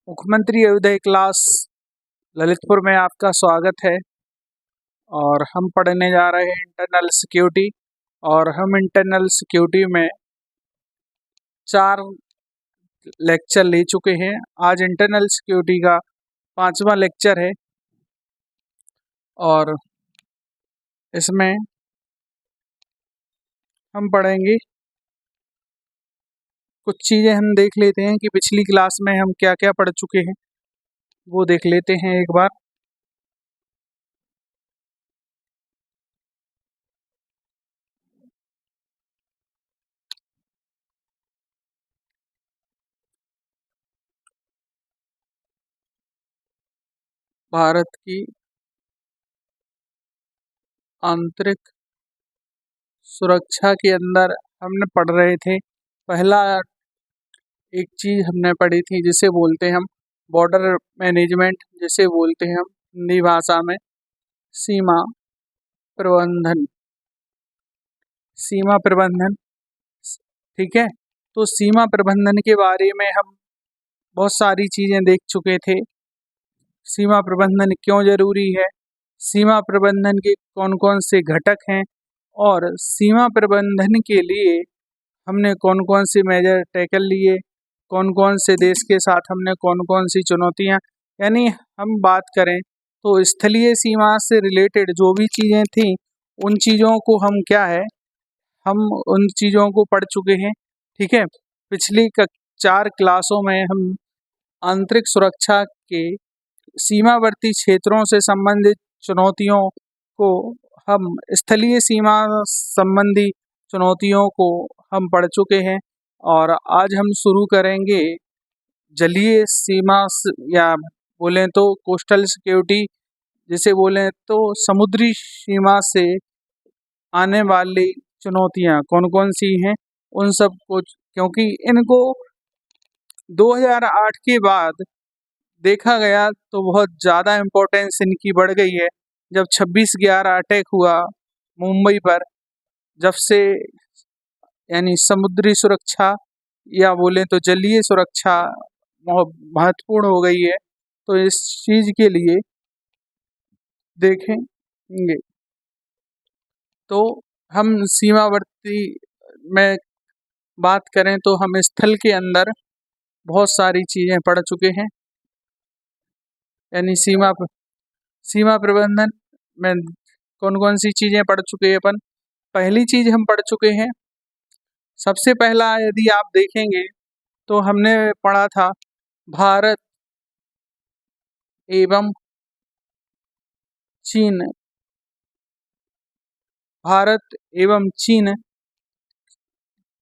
मुख्यमंत्री अयोध्या क्लास ललितपुर में आपका स्वागत है। और हम पढ़ने जा रहे हैं इंटरनल सिक्योरिटी। और हम इंटरनल सिक्योरिटी में 4 लेक्चर ले चुके हैं। आज इंटरनल सिक्योरिटी का 5वां लेक्चर है और इसमें हम पढ़ेंगे कुछ चीज़ें। हम देख लेते हैं कि पिछली क्लास में हम क्या क्या पढ़ चुके हैं, वो देख लेते हैं एक बार। भारत की आंतरिक सुरक्षा के अंदर हमने पढ़ रहे थे। पहला एक चीज़ हमने पढ़ी थी जिसे बोलते हैं हम बॉर्डर मैनेजमेंट, जिसे बोलते हैं हम हिंदी भाषा में सीमा प्रबंधन। सीमा प्रबंधन, ठीक है। तो सीमा प्रबंधन के बारे में हम बहुत सारी चीज़ें देख चुके थे। सीमा प्रबंधन क्यों ज़रूरी है, सीमा प्रबंधन के कौन कौन से घटक हैं, और सीमा प्रबंधन के लिए हमने कौन कौन से मेजर टैकल लिए, कौन कौन से देश के साथ हमने कौन कौन सी चुनौतियां, यानी हम बात करें तो स्थलीय सीमा से रिलेटेड जो भी चीज़ें थी उन चीज़ों को हम क्या है, हम उन चीज़ों को पढ़ चुके हैं। ठीक है। पिछली 4 क्लासों में हम आंतरिक सुरक्षा के सीमावर्ती क्षेत्रों से संबंधित चुनौतियों को, हम स्थलीय सीमा संबंधी चुनौतियों को हम पढ़ चुके हैं। और आज हम शुरू करेंगे जलीय सीमा या बोलें तो कोस्टल सिक्योरिटी, जिसे बोलें तो समुद्री सीमा से आने वाली चुनौतियां कौन कौन सी हैं उन सब को, क्योंकि इनको 2008 के बाद देखा गया तो बहुत ज़्यादा इम्पोर्टेंस इनकी बढ़ गई है। जब 26/11 अटैक हुआ मुंबई पर, जब से यानी समुद्री सुरक्षा या बोलें तो जलीय सुरक्षा बहुत महत्वपूर्ण हो गई है। तो इस चीज़ के लिए देखेंगे तो हम सीमावर्ती में बात करें तो हम स्थल के अंदर बहुत सारी चीज़ें पढ़ चुके हैं। यानी सीमा प्रबंधन में कौन कौन सी चीज़ें पढ़ चुके हैं अपन। पहली चीज़ हम पढ़ चुके हैं, सबसे पहला यदि आप देखेंगे तो हमने पढ़ा था भारत एवं चीन। भारत एवं चीन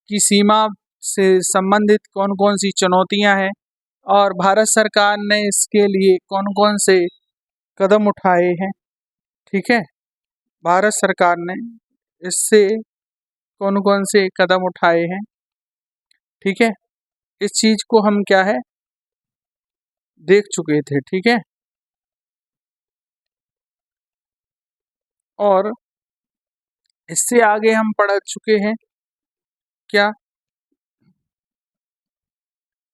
की सीमा से संबंधित कौन कौन सी चुनौतियां हैं और भारत सरकार ने इसके लिए कौन कौन से कदम उठाए हैं। ठीक है। भारत सरकार ने इससे कौन कौन से कदम उठाए हैं। ठीक है। इस चीज़ को हम क्या है देख चुके थे। ठीक है। और इससे आगे हम पढ़ चुके हैं क्या,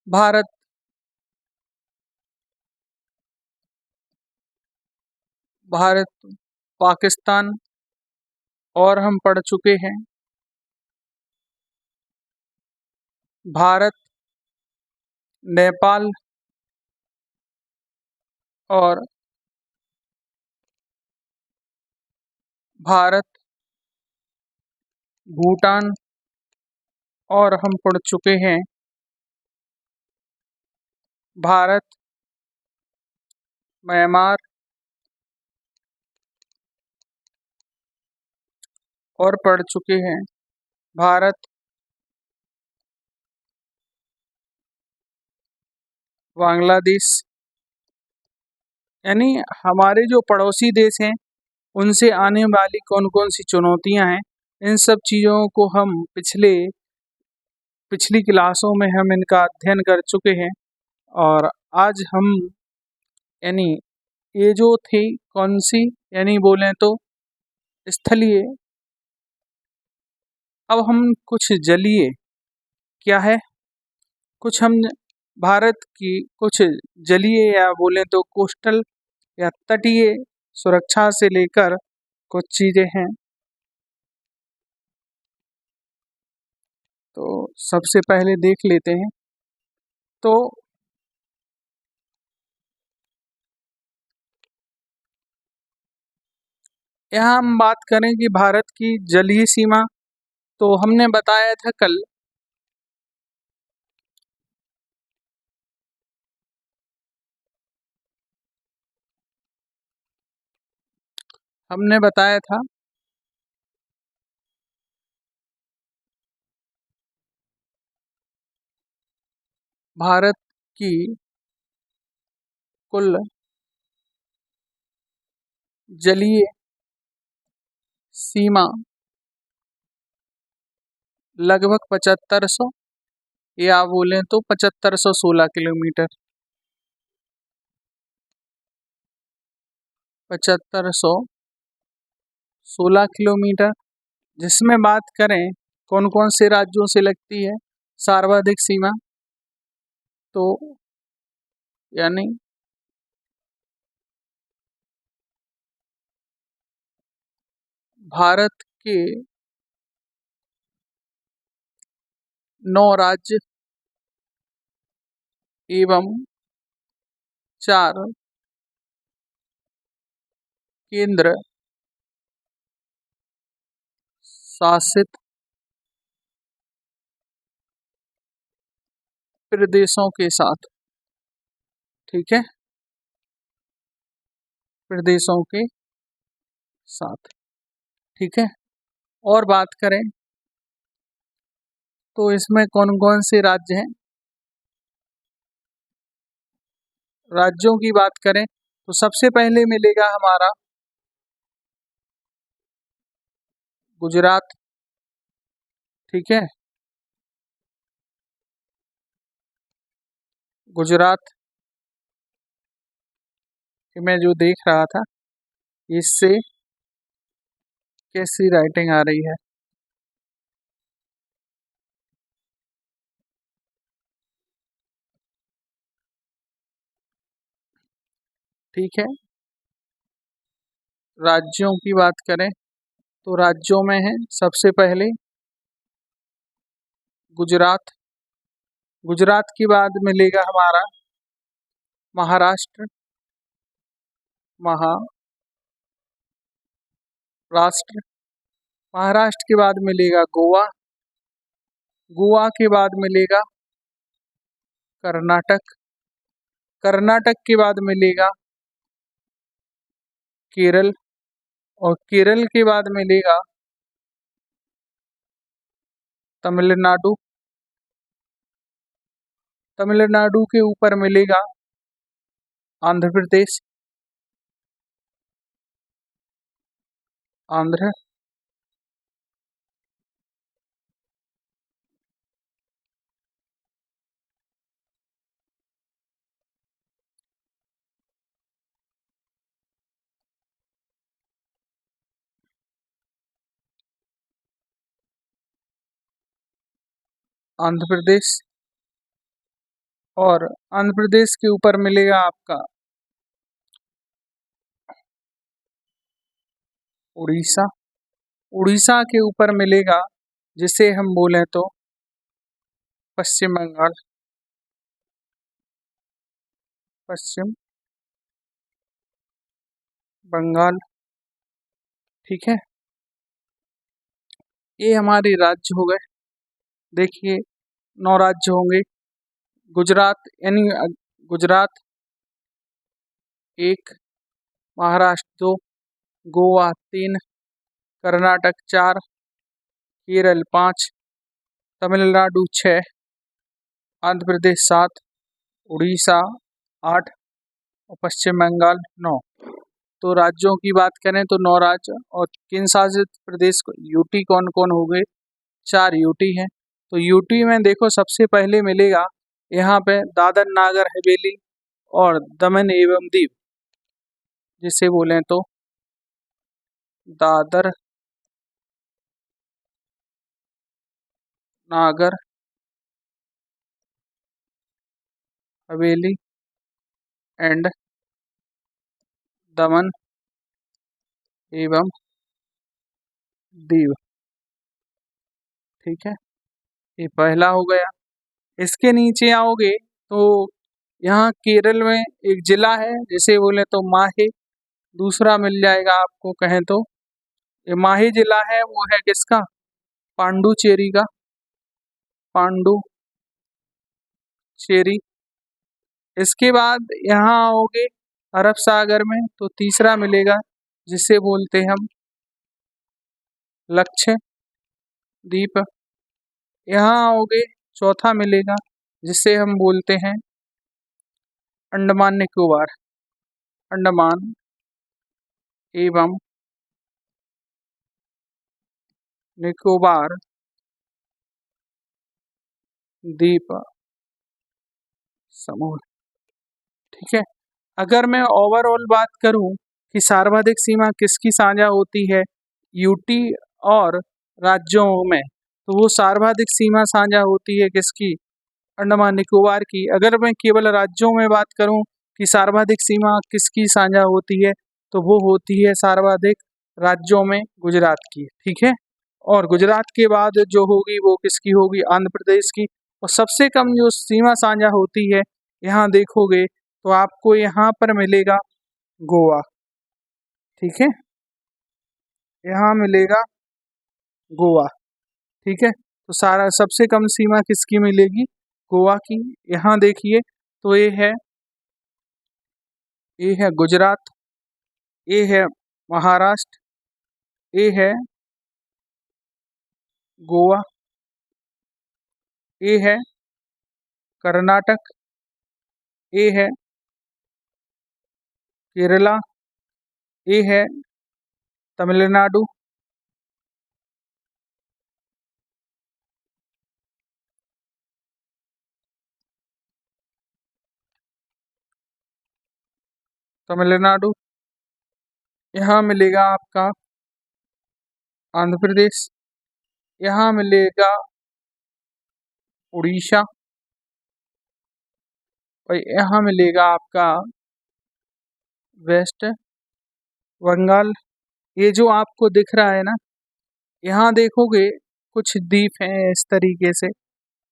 भारत भारत पाकिस्तान, और हम पढ़ चुके हैं भारत नेपाल और भारत भूटान, और हम पढ़ चुके हैं भारत म्यांमार, और पढ़ चुके हैं भारत बांग्लादेश। यानी हमारे जो पड़ोसी देश हैं उनसे आने वाली कौन कौन सी चुनौतियां हैं, इन सब चीज़ों को हम पिछली क्लासों में हम इनका अध्ययन कर चुके हैं। और आज हम यानी ये जो थी कौन सी, यानी बोलें तो स्थलीय, अब हम कुछ जलीय क्या है, कुछ हम भारत की कुछ जलीय या बोले तो कोस्टल या तटीय सुरक्षा से लेकर कुछ चीजें हैं। तो सबसे पहले देख लेते हैं। तो यहाँ हम बात करें कि भारत की जलीय सीमा, तो हमने बताया था कल हमने बताया था भारत की कुल जलीय सीमा लगभग 7500 या बोलें तो 7516 किलोमीटर, 7516 किलोमीटर। जिसमें बात करें कौन कौन से राज्यों से लगती है सर्वाधिक सीमा, तो यानी भारत के 9 राज्य एवं 4 केंद्र शासित प्रदेशों के साथ, ठीक है, प्रदेशों के साथ, ठीक है। और बात करें तो इसमें कौन कौन से राज्य हैं, राज्यों की बात करें तो सबसे पहले मिलेगा हमारा गुजरात, ठीक है, गुजरात कि मैं जो देख रहा था इससे कैसी राइटिंग आ रही है, ठीक है। राज्यों की बात करें तो राज्यों में है सबसे पहले गुजरात, गुजरात के बाद मिलेगा हमारा महाराष्ट्र, महाराष्ट्र, महाराष्ट्र के बाद मिलेगा गोवा, गोवा के बाद मिलेगा कर्नाटक, कर्नाटक के बाद मिलेगा केरल, और केरल के बाद मिलेगा तमिलनाडु, तमिलनाडु के ऊपर मिलेगा आंध्र प्रदेश, आंध्र, आंध्र प्रदेश, और आंध्र प्रदेश के ऊपर मिलेगा आपका उड़ीसा, उड़ीसा के ऊपर मिलेगा जिसे हम बोलें तो पश्चिम बंगाल, पश्चिम बंगाल, ठीक है। ये हमारे राज्य हो गए। देखिए 9 राज्य होंगे, गुजरात यानी गुजरात 1, महाराष्ट्र 2, गोवा 3, कर्नाटक 4, केरल 5, तमिलनाडु 6, आंध्र प्रदेश 7, उड़ीसा 8 और पश्चिम बंगाल 9। तो राज्यों की बात करें तो 9 राज्य, और केंद्र शासित प्रदेश यूटी कौन कौन हो गए, 4 यूटी हैं। तो यूटी में देखो सबसे पहले मिलेगा यहाँ पे दादर नागर हवेली और दमन एवं दीव, जिसे बोलें तो दादर नागर हवेली एंड दमन एवं दीव। ठीक है, ये पहला हो गया। इसके नीचे आओगे तो यहाँ केरल में एक जिला है जिसे बोले तो माहे। दूसरा मिल जाएगा आपको कहें तो, ये माहे जिला है वो है किसका, पांडुचेरी का, पांडुचेरी। इसके बाद यहाँ आओगे अरब सागर में तो तीसरा मिलेगा जिसे बोलते हम लक्षद्वीप। यहाँ आओगे चौथा मिलेगा जिसे हम बोलते हैं अंडमान निकोबार, अंडमान एवं निकोबार द्वीप समूह। ठीक है, अगर मैं ओवरऑल बात करूं कि सर्वाधिक सीमा किसकी साझा होती है यूटी और राज्यों में, तो वो सर्वाधिक सीमा साझा होती है किसकी, अंडमान निकोबार की। अगर मैं केवल राज्यों में बात करूं कि सर्वाधिक सीमा किसकी साझा होती है, तो वो होती है सर्वाधिक राज्यों में गुजरात की। ठीक है, और गुजरात के बाद जो होगी वो किसकी होगी, आंध्र प्रदेश की। और सबसे कम जो सीमा साझा होती है यहाँ देखोगे तो आपको यहाँ पर मिलेगा गोवा। ठीक है, यहाँ मिलेगा गोवा। ठीक है, तो सारा सबसे कम सीमा किसकी मिलेगी, गोवा की। यहाँ देखिए तो ये है गुजरात, ये है महाराष्ट्र, ये है गोवा, ये है कर्नाटक, ये है केरला, ये है तमिलनाडु, तमिलनाडु। यहाँ मिलेगा आपका आंध्र प्रदेश, यहाँ मिलेगा उड़ीसा, और यहाँ मिलेगा आपका वेस्ट बंगाल। ये जो आपको दिख रहा है ना, यहाँ देखोगे कुछ द्वीप हैं इस तरीके से,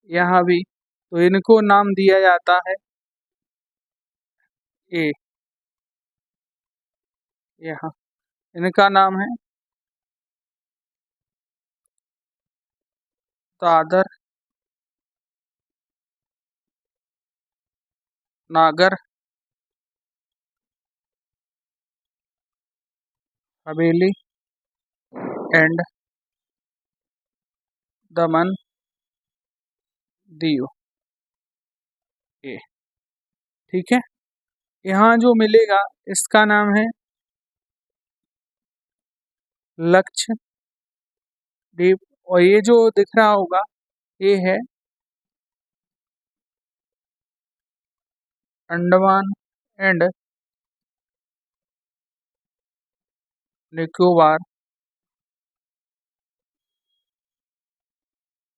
यहाँ भी तो इनको नाम दिया जाता है ये, यहाँ इनका नाम है दादर, नागर हवेली एंड दमन दीव। ये ठीक है, यहाँ जो मिलेगा इसका नाम है लक्षद्वीप। और ये जो दिख रहा होगा ये है अंडमान एंड निकोबार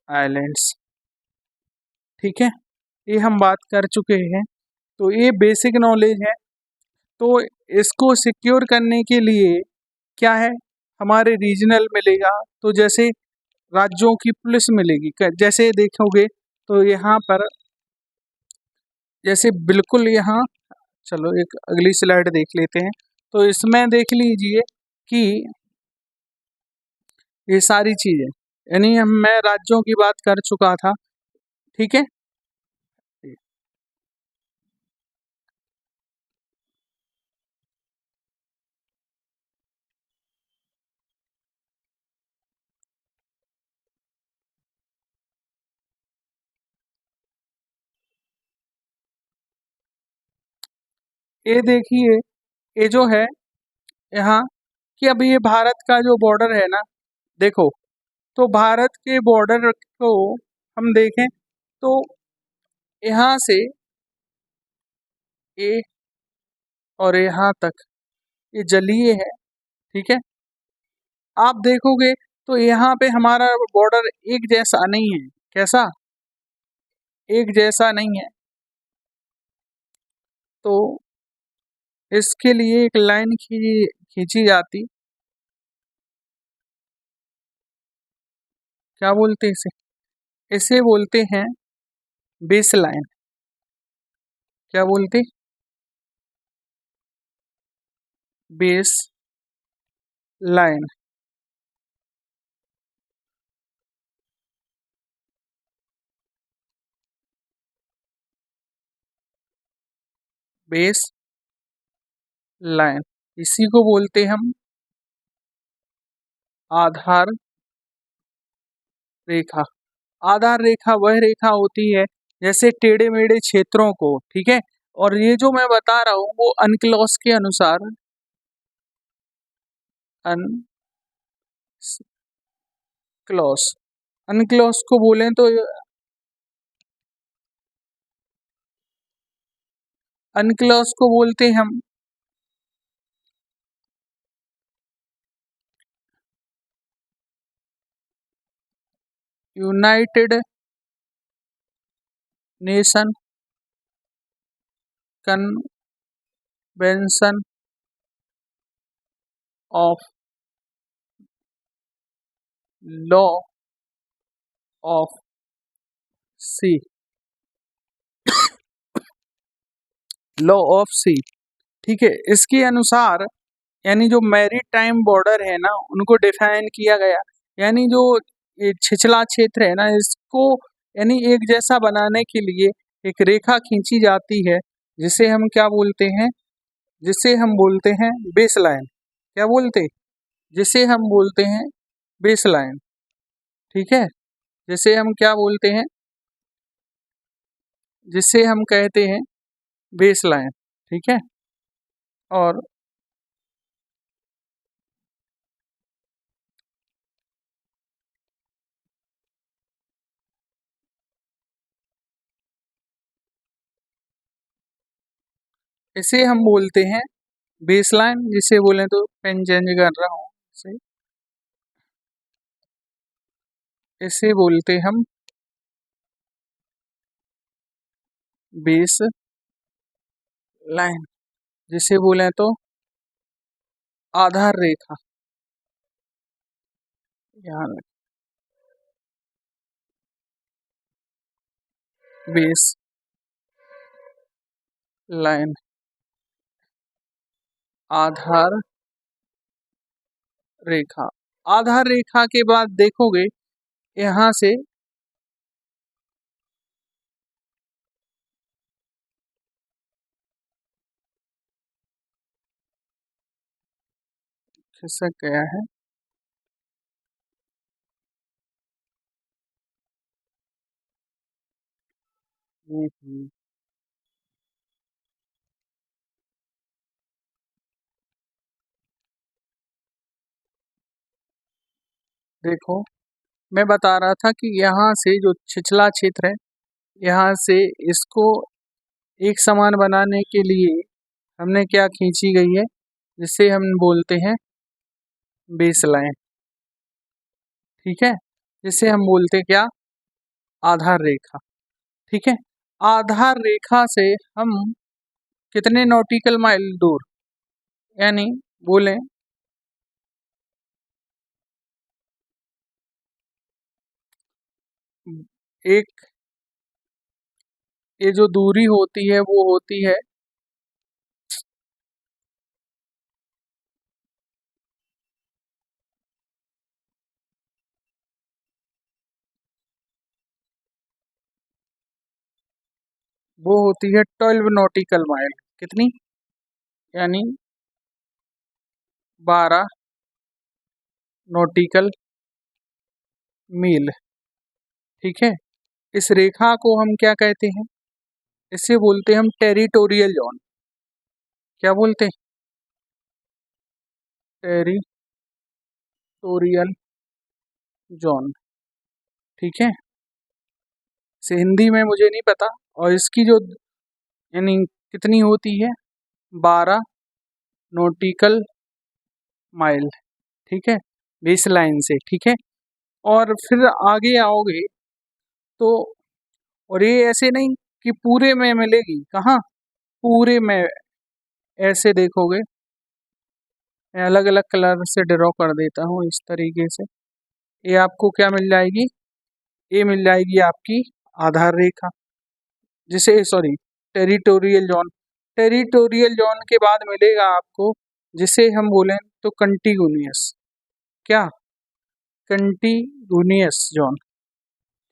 आइलैंड्स। ठीक है, ये हम बात कर चुके हैं, तो ये बेसिक नॉलेज है। तो इसको सिक्योर करने के लिए क्या है, हमारे रीजनल मिलेगा, तो जैसे राज्यों की पुलिस मिलेगी। जैसे देखोगे तो यहाँ पर जैसे बिल्कुल यहाँ, चलो एक अगली स्लाइड देख लेते हैं। तो इसमें देख लीजिए कि ये सारी चीजें, यानी मैं राज्यों की बात कर चुका था। ठीक है, ये देखिए ये जो है यहाँ कि अभी ये भारत का जो बॉर्डर है ना, देखो तो भारत के बॉर्डर को हम देखें तो यहाँ से ये और यहाँ तक ये जलीय है। ठीक है, आप देखोगे तो यहाँ पे हमारा बॉर्डर एक जैसा नहीं है। कैसा, एक जैसा नहीं है। तो इसके लिए एक लाइन खींची जाती, क्या बोलते हैं इसे? इसे बोलते हैं बेस लाइन। क्या बोलते? Base line. बेस लाइन, इसी को बोलते हम आधार रेखा। आधार रेखा वह रेखा होती है जैसे टेढ़े मेढ़े क्षेत्रों को, ठीक है, और ये जो मैं बता रहा हूँ वो अनक्लोज के अनुसार, अनक्लोज, अनक्लोज को बोलें तो अनक्लोज को बोलते हैं हम United Nation convention of law of sea, law of sea, ठीक है। इसके अनुसार यानी जो मैरी टाइम बॉर्डर है ना उनको डिफाइन किया गया, यानी जो ये छिछला क्षेत्र है ना इसको यानी एक जैसा बनाने के लिए एक रेखा खींची जाती है जिसे हम क्या बोलते हैं, जिसे हम बोलते हैं बेस लाइन। क्या बोलते? जिसे हम बोलते हैं बेस लाइन, ठीक है, जिसे हम क्या बोलते हैं, जिसे हम कहते हैं बेस लाइन, ठीक है। और इसे हम बोलते हैं बेस लाइन, जिसे बोले तो पेन चेंज कर रहा हूँ इसे बोलते हम बेस लाइन, जिसे बोले तो आधार रेखा। यहाँ बेस लाइन, आधार रेखा। आधार रेखा के बाद देखोगे यहाँ से खिसक गया है, देखो मैं बता रहा था कि यहाँ से जो छिछला क्षेत्र है यहाँ से इसको एक समान बनाने के लिए हमने क्या खींची गई है, जिसे हम बोलते हैं बेस लाइन, ठीक है, जिसे हम बोलते हैं क्या, आधार रेखा, ठीक है। आधार रेखा से हम कितने नॉटिकल माइल दूर, यानी बोले एक, ये जो दूरी होती है वो होती है वो होती है 12 नॉटिकल माइल। कितनी? यानी 12 नॉटिकल मील, ठीक है। इस रेखा को हम क्या कहते हैं, इसे बोलते हैं हम टेरिटोरियल जोन। क्या बोलते हैं? टेरिटोरियल जोन, ठीक है। इसे हिंदी में मुझे नहीं पता, और इसकी जो यानी कितनी होती है, 12 नॉटिकल माइल, ठीक है, बेस लाइन से, ठीक है। और फिर आगे आओगे तो, और ये ऐसे नहीं कि पूरे में मिलेगी, कहाँ, पूरे में ऐसे देखोगे, मैं अलग अलग कलर से ड्रॉ कर देता हूँ इस तरीके से। ये आपको क्या मिल जाएगी, ये मिल जाएगी आपकी आधार रेखा, जिसे sorry territorial zone. Territorial zone के बाद मिलेगा आपको, जिसे हम बोलें तो कंटिगुनियस, क्या, कंटिगुनियस जोन,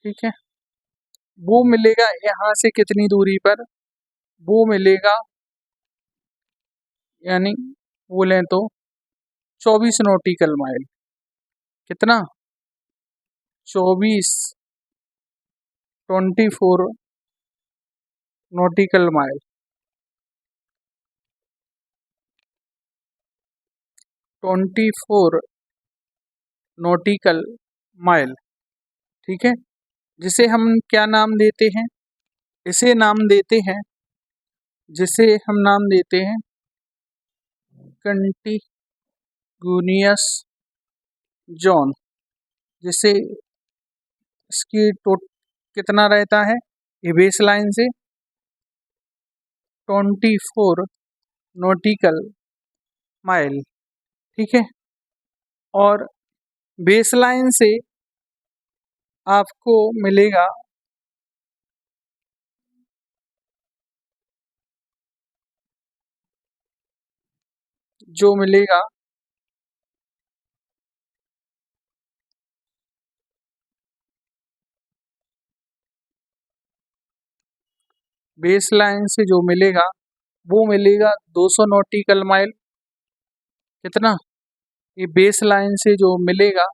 ठीक है। वो मिलेगा यहाँ से कितनी दूरी पर, वो मिलेगा यानी बोलें तो 24 नॉटिकल माइल। कितना, 24, 24 नॉटिकल माइल, 24 नॉटिकल माइल, ठीक है। जिसे हम क्या नाम देते हैं, इसे नाम देते हैं, जिसे हम नाम देते हैं कंटिगुनियस जोन, जिसे इसकी कितना रहता है, ये बेस लाइन से 24 नॉटिकल माइल, ठीक है। और बेस लाइन से आपको मिलेगा जो मिलेगा बेस लाइन से जो मिलेगा वो मिलेगा 200 नॉटिकल माइल। कितना, ये बेस लाइन से जो मिलेगा,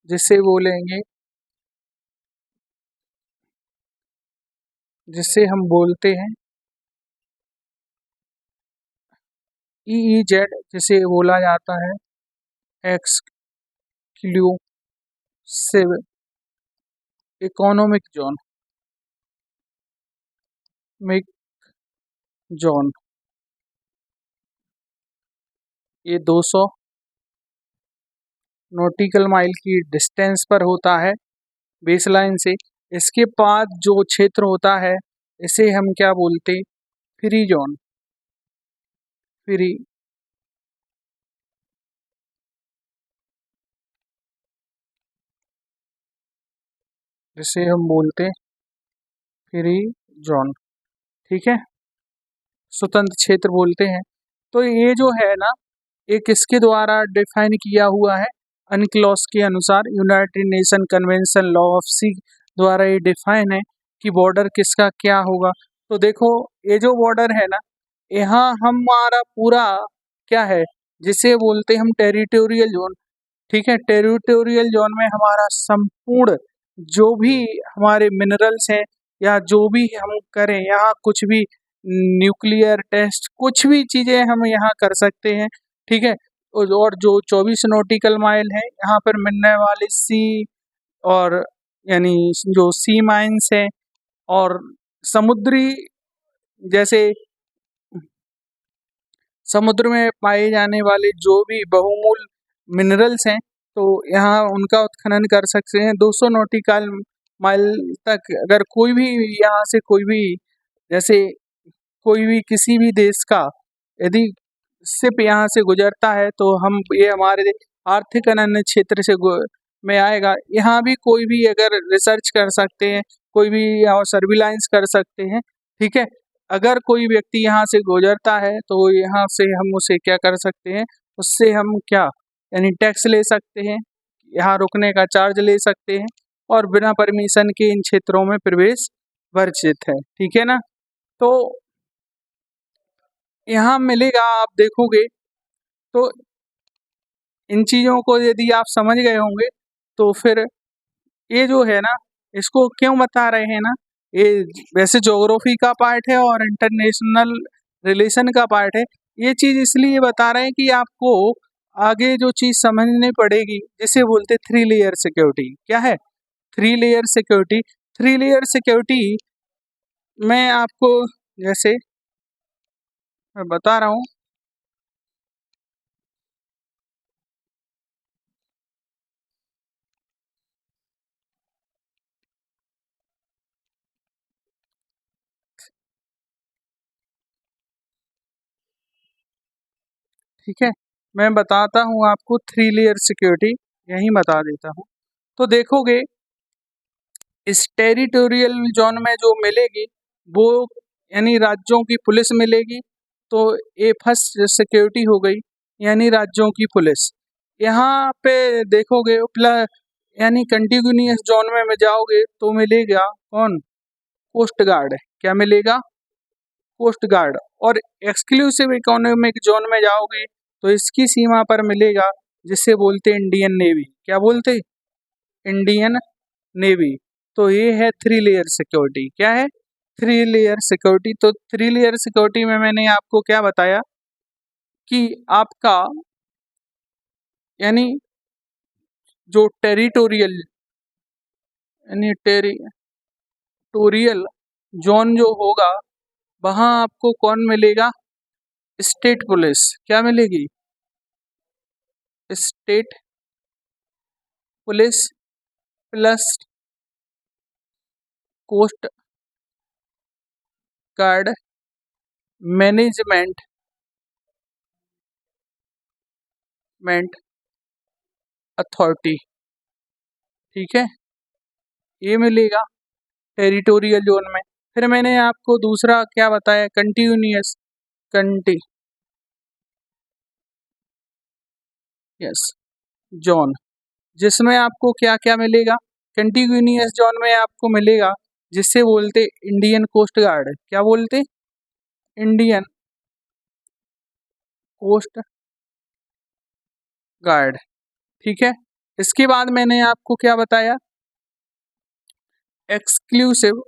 जिसे बोलेंगे, जिसे हम बोलते हैं EEZ, जिसे बोला जाता है एक्सक्लूसिव इकोनॉमिक जोन, मिक जोन। ये 200 नॉटिकल माइल की डिस्टेंस पर होता है बेस लाइन से। इसके बाद जो क्षेत्र होता है, इसे हम क्या बोलते, फ्री जोन, फ्री, जिसे हम बोलते फ्री जोन, ठीक है, स्वतंत्र क्षेत्र बोलते हैं। तो ये जो है ना, एक किसके द्वारा डिफाइन किया हुआ है, अनक्लॉस के अनुसार, United Nation convention law of sea द्वारा ये डिफाइन है कि बॉर्डर किसका क्या होगा। तो देखो, ये जो बॉर्डर है ना, यहाँ हमारा पूरा क्या है, जिसे बोलते हैं हम टेरिटोरियल जोन, ठीक है। टेरिटोरियल जोन में हमारा संपूर्ण जो भी हमारे मिनरल्स हैं, या जो भी हम करें यहाँ, कुछ भी न्यूक्लियर टेस्ट, कुछ भी चीज़ें हम यहाँ कर सकते हैं, ठीक है। और जो 24 नॉटिकल माइल है, यहाँ पर मिलने वाले सी, और यानी जो सी माइंस हैं, और समुद्री, जैसे समुद्र में पाए जाने वाले जो भी बहुमूल्य मिनरल्स हैं, तो यहाँ उनका उत्खनन कर सकते हैं 200 नॉटिकल माइल तक। अगर कोई भी यहाँ से कोई भी, जैसे कोई भी किसी भी देश का यदि शिप यहाँ से गुजरता है, तो हम ये हमारे आर्थिक अनन्य क्षेत्र से में आएगा। यहाँ भी कोई भी अगर रिसर्च कर सकते हैं, कोई भी यहाँ सर्विलांस कर सकते हैं, ठीक है। अगर कोई व्यक्ति यहाँ से गुजरता है, तो यहाँ से हम उसे क्या कर सकते हैं, उससे हम क्या, यानी टैक्स ले सकते हैं, यहाँ रुकने का चार्ज ले सकते हैं, और बिना परमिशन के इन क्षेत्रों में प्रवेश वर्जित है, ठीक है ना। तो यहाँ मिलेगा, आप देखोगे तो इन चीज़ों को यदि आप समझ गए होंगे, तो फिर ये जो है ना, इसको क्यों बता रहे हैं ना, ये वैसे ज्योग्राफी का पार्ट है और इंटरनेशनल रिलेशन का पार्ट है। ये चीज़ इसलिए बता रहे हैं कि आपको आगे जो चीज़ समझनी पड़ेगी, जिसे बोलते थ्री लेयर सिक्योरिटी। क्या है three layer security? Three layer security मैं आपको, जैसे मैं बता रहा हूँ, ठीक है, मैं बताता हूँ आपको 3 लेयर सिक्योरिटी, यही बता देता हूँ। तो देखोगे इस टेरिटोरियल जोन में जो मिलेगी वो यानी राज्यों की पुलिस मिलेगी। तो ये फर्स्ट सिक्योरिटी हो गई, यानी राज्यों की पुलिस। यहाँ पे देखोगे यानी कंटिन्यूअस जोन में जाओगे तो मिलेगा कौन, कोस्ट गार्ड। क्या मिलेगा, कोस्ट गार्ड। और एक्सक्लूसिव इकोनॉमिक जोन में जाओगे तो इसकी सीमा पर मिलेगा जिसे बोलते इंडियन नेवी। क्या बोलते, इंडियन नेवी। तो ये है 3 लेयर सिक्योरिटी। क्या है, 3 लेयर सिक्योरिटी। तो 3 लेयर सिक्योरिटी में मैंने आपको क्या बताया कि आपका यानी जो टेरिटोरियल यानी टेरिटोरियल जोन जो होगा वहाँ आपको कौन मिलेगा, स्टेट पुलिस। क्या मिलेगी, state police plus coast guard management authority. ठीक है, ये मिलेगा टेरिटोरियल जोन में। फिर मैंने आपको दूसरा क्या बताया, कंटिन्यूअस जोन, जिसमें आपको क्या क्या मिलेगा, कंटिन्यूअस जोन में आपको मिलेगा जिससे बोलते इंडियन कोस्ट गार्ड। क्या बोलते, इंडियन कोस्ट गार्ड। ठीक है, इसके बाद मैंने आपको क्या बताया, एक्सक्लूसिव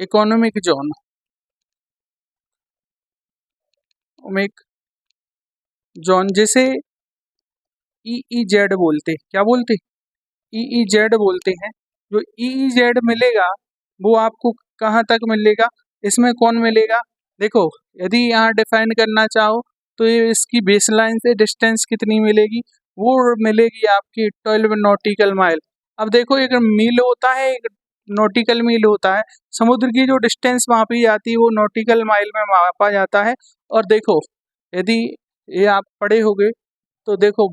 इकोनॉमिक जोन जिसे EEZ बोलते। क्या बोलते, EEZ बोलते हैं। जो EEZ मिलेगा वो आपको कहाँ तक मिलेगा, इसमें कौन मिलेगा, देखो यदि यहाँ डिफाइन करना चाहो तो ये इसकी बेसलाइन से डिस्टेंस कितनी मिलेगी, वो मिलेगी आपकी 12 नॉटिकल माइल। अब देखो एक मील होता है, एक नॉटिकल मील होता है। समुद्र की जो डिस्टेंस मापी जाती है वो नॉटिकल माइल में मापा जाता है। और देखो यदि ये आप पढ़े होगे तो देखो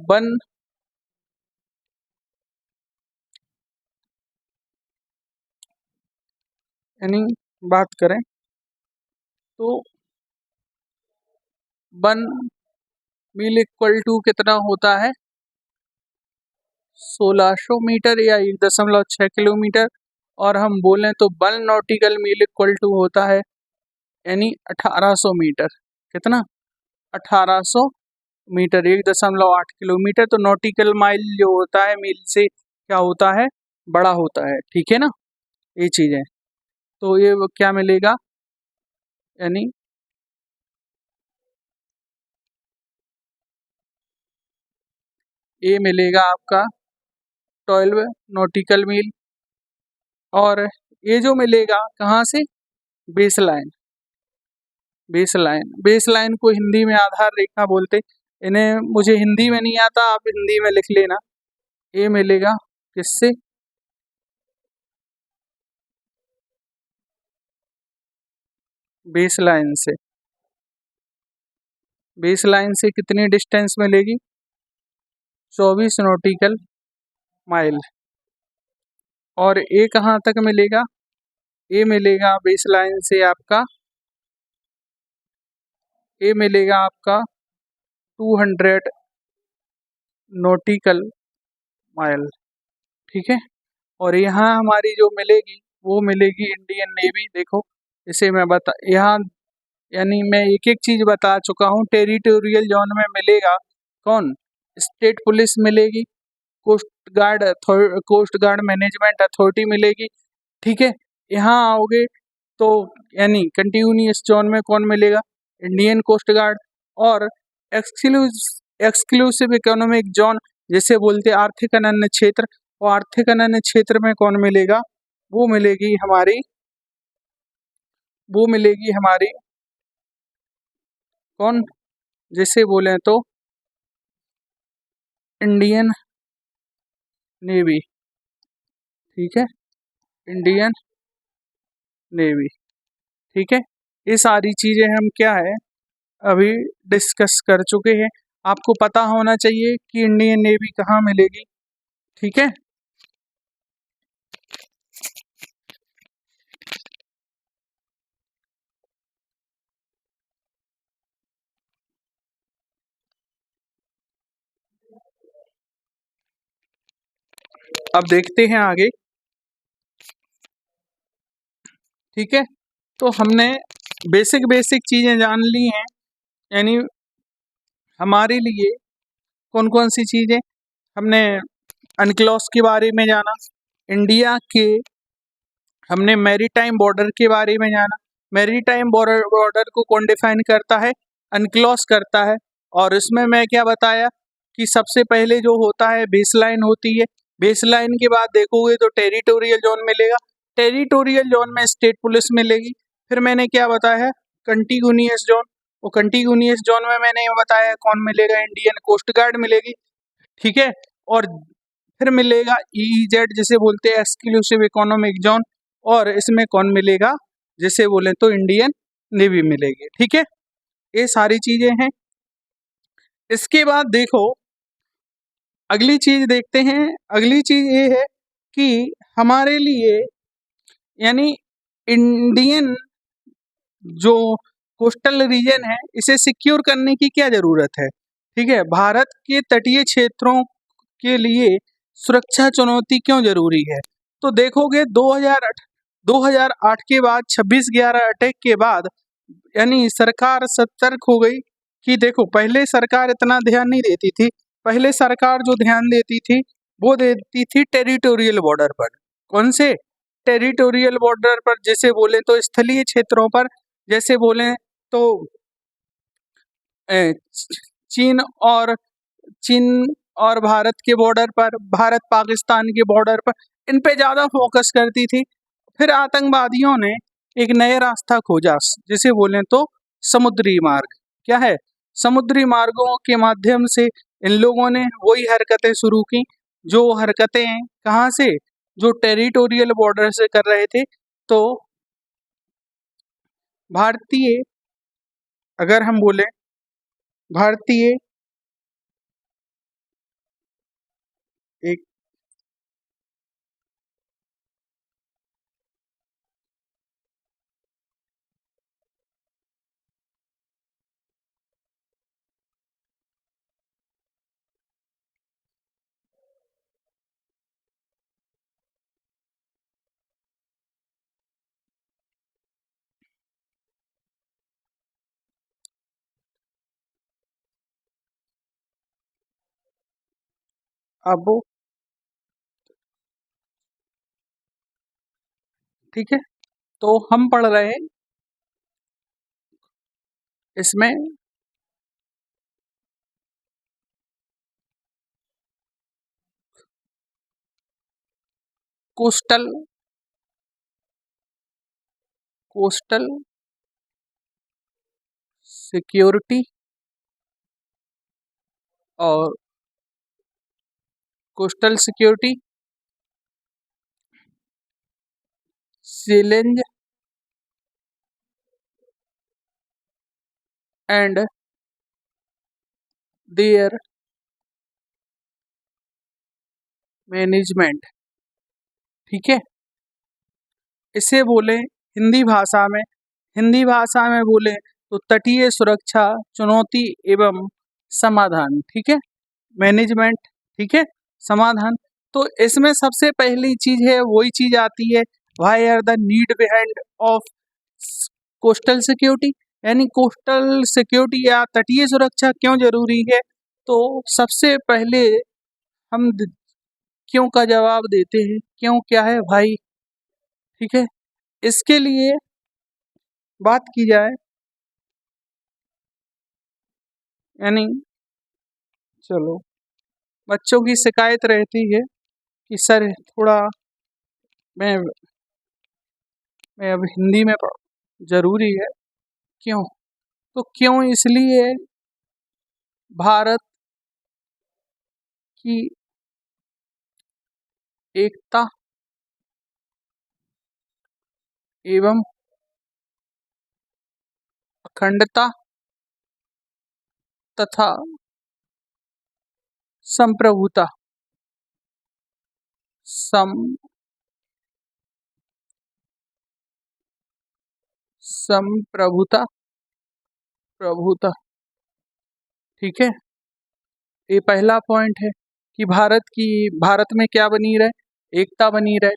यानी बात करें तो 1 मील इक्वल टू कितना होता है, 1600 मीटर या 1.6 किलोमीटर। और हम बोलें तो 1 नॉटिकल मील इक्वल टू होता है यानी 1800 मीटर। कितना, 1800 मीटर, 1.8 किलोमीटर। तो नॉटिकल माइल जो होता है मील से क्या होता है, बड़ा होता है। ठीक है ना, ये चीज़ें। तो ये क्या मिलेगा, यानी ये मिलेगा आपका 12 नॉटिकल मील। और ये जो मिलेगा कहाँ से, बेस लाइन। बेस लाइन को हिंदी में आधार रेखा बोलते। इन्हें मुझे हिंदी में नहीं आता, आप हिंदी में लिख लेना। ये मिलेगा किससे, बेस लाइन से। बेस लाइन से कितनी डिस्टेंस मिलेगी, 24 नॉटिकल माइल। और ये कहाँ तक मिलेगा, ये मिलेगा बेस लाइन से आपका, ये मिलेगा आपका 200 नॉटिकल माइल। ठीक है, और यहाँ हमारी जो मिलेगी वो मिलेगी इंडियन नेवी। देखो इसे मैं बता यहाँ यानी मैं एक एक चीज बता चुका हूँ। टेरिटोरियल जोन में मिलेगा कौन, स्टेट पुलिस मिलेगी, कोस्ट गार्ड मैनेजमेंट अथॉरिटी मिलेगी। ठीक है, यहाँ आओगे तो यानी कंटिन्यूअस जोन में कौन मिलेगा, इंडियन कोस्ट गार्ड। और एक्सक्लूसिव इकोनॉमिक जोन जिसे बोलते हैं आर्थिक अनन्य क्षेत्र, और आर्थिक अनन्य क्षेत्र में कौन मिलेगा, वो मिलेगी हमारी कौन, जिसे बोले तो इंडियन नेवी। ठीक है, इंडियन नेवी। ठीक है, ये सारी चीजें हम क्या है अभी डिस्कस कर चुके हैं। आपको पता होना चाहिए कि इंडियन नेवी कहाँ मिलेगी। ठीक है, अब देखते हैं आगे। ठीक है, तो हमने बेसिक बेसिक चीजें जान ली हैं, यानी हमारे लिए कौन कौन सी चीजें। हमने अनक्लॉस के बारे में जाना, इंडिया के, हमने मैरीटाइम बॉर्डर के बारे में जाना। मैरीटाइम बॉर्डर को कौन डिफाइन करता है, अनक्लॉस करता है। और इसमें मैं क्या बताया कि सबसे पहले जो होता है बेसलाइन होती है, बेसलाइन के बाद देखोगे तो टेरिटोरियल जोन मिलेगा, टेरिटोरियल जोन में स्टेट पुलिस मिलेगी। फिर मैंने क्या बताया, कंटिगुनियस जोन, वो कंटिगुनियस जोन में मैंने ये बताया कौन मिलेगा, इंडियन कोस्ट गार्ड मिलेगी। ठीक है, और फिर मिलेगा ईईजेड जिसे बोलते हैं एक्सक्लूसिव इकोनॉमिक जोन, और इसमें कौन मिलेगा, जिसे बोले तो इंडियन नेवी मिलेगी। ठीक है, ये सारी चीजें हैं। इसके बाद देखो अगली चीज देखते हैं। अगली चीज ये है कि हमारे लिए यानी इंडियन जो कोस्टल रीजन है इसे सिक्योर करने की क्या जरूरत है। ठीक है, भारत के तटीय क्षेत्रों के लिए सुरक्षा चुनौती क्यों जरूरी है। तो देखोगे 2008 के बाद 26/11 अटैक के बाद यानी सरकार सतर्क हो गई कि देखो पहले सरकार इतना ध्यान नहीं देती थी। पहले सरकार जो ध्यान देती थी वो देती थी टेरिटोरियल बॉर्डर पर। कौन से टेरिटोरियल बॉर्डर पर, जैसे बोले तो स्थलीय क्षेत्रों पर, जैसे बोले तो ए, चीन और चीन और भारत के बॉर्डर पर, भारत पाकिस्तान के बॉर्डर पर, इन पे ज्यादा फोकस करती थी। फिर आतंकवादियों ने एक नया रास्ता खोजा जिसे बोले तो समुद्री मार्ग। क्या है, समुद्री मार्गों के माध्यम से इन लोगों ने वही हरकतें शुरू की जो हरकतें कहाँ से, जो टेरिटोरियल बॉर्डर से कर रहे थे। तो भारतीय, अगर हम बोले भारतीय एक, अब ठीक है, तो हम पढ़ रहे हैं इसमें कोस्टल कोस्टल सिक्योरिटी और coastal security challenge and there management. ठीक है, इसे बोले हिंदी भाषा में, हिंदी भाषा में बोले तो तटीय सुरक्षा चुनौती एवं समाधान। ठीक है, मैनेजमेंट, ठीक है, समाधान। तो इसमें सबसे पहली चीज है वही चीज आती है, why are the need behind of coastal security, यानी कोस्टल सिक्योरिटी या तटीय सुरक्षा क्यों जरूरी है। तो सबसे पहले हम क्यों का जवाब देते हैं, क्यों क्या है भाई। ठीक है, इसके लिए बात की जाए, यानी चलो बच्चों की शिकायत रहती है कि सर थोड़ा मैं अब हिंदी में जरूरी है। क्यों, तो क्यों इसलिए भारत की एकता एवं अखंडता तथा संप्रभुता संप्रभुता प्रभुता। ठीक है, ये पहला पॉइंट है कि भारत में क्या बनी रहे, एकता बनी रहे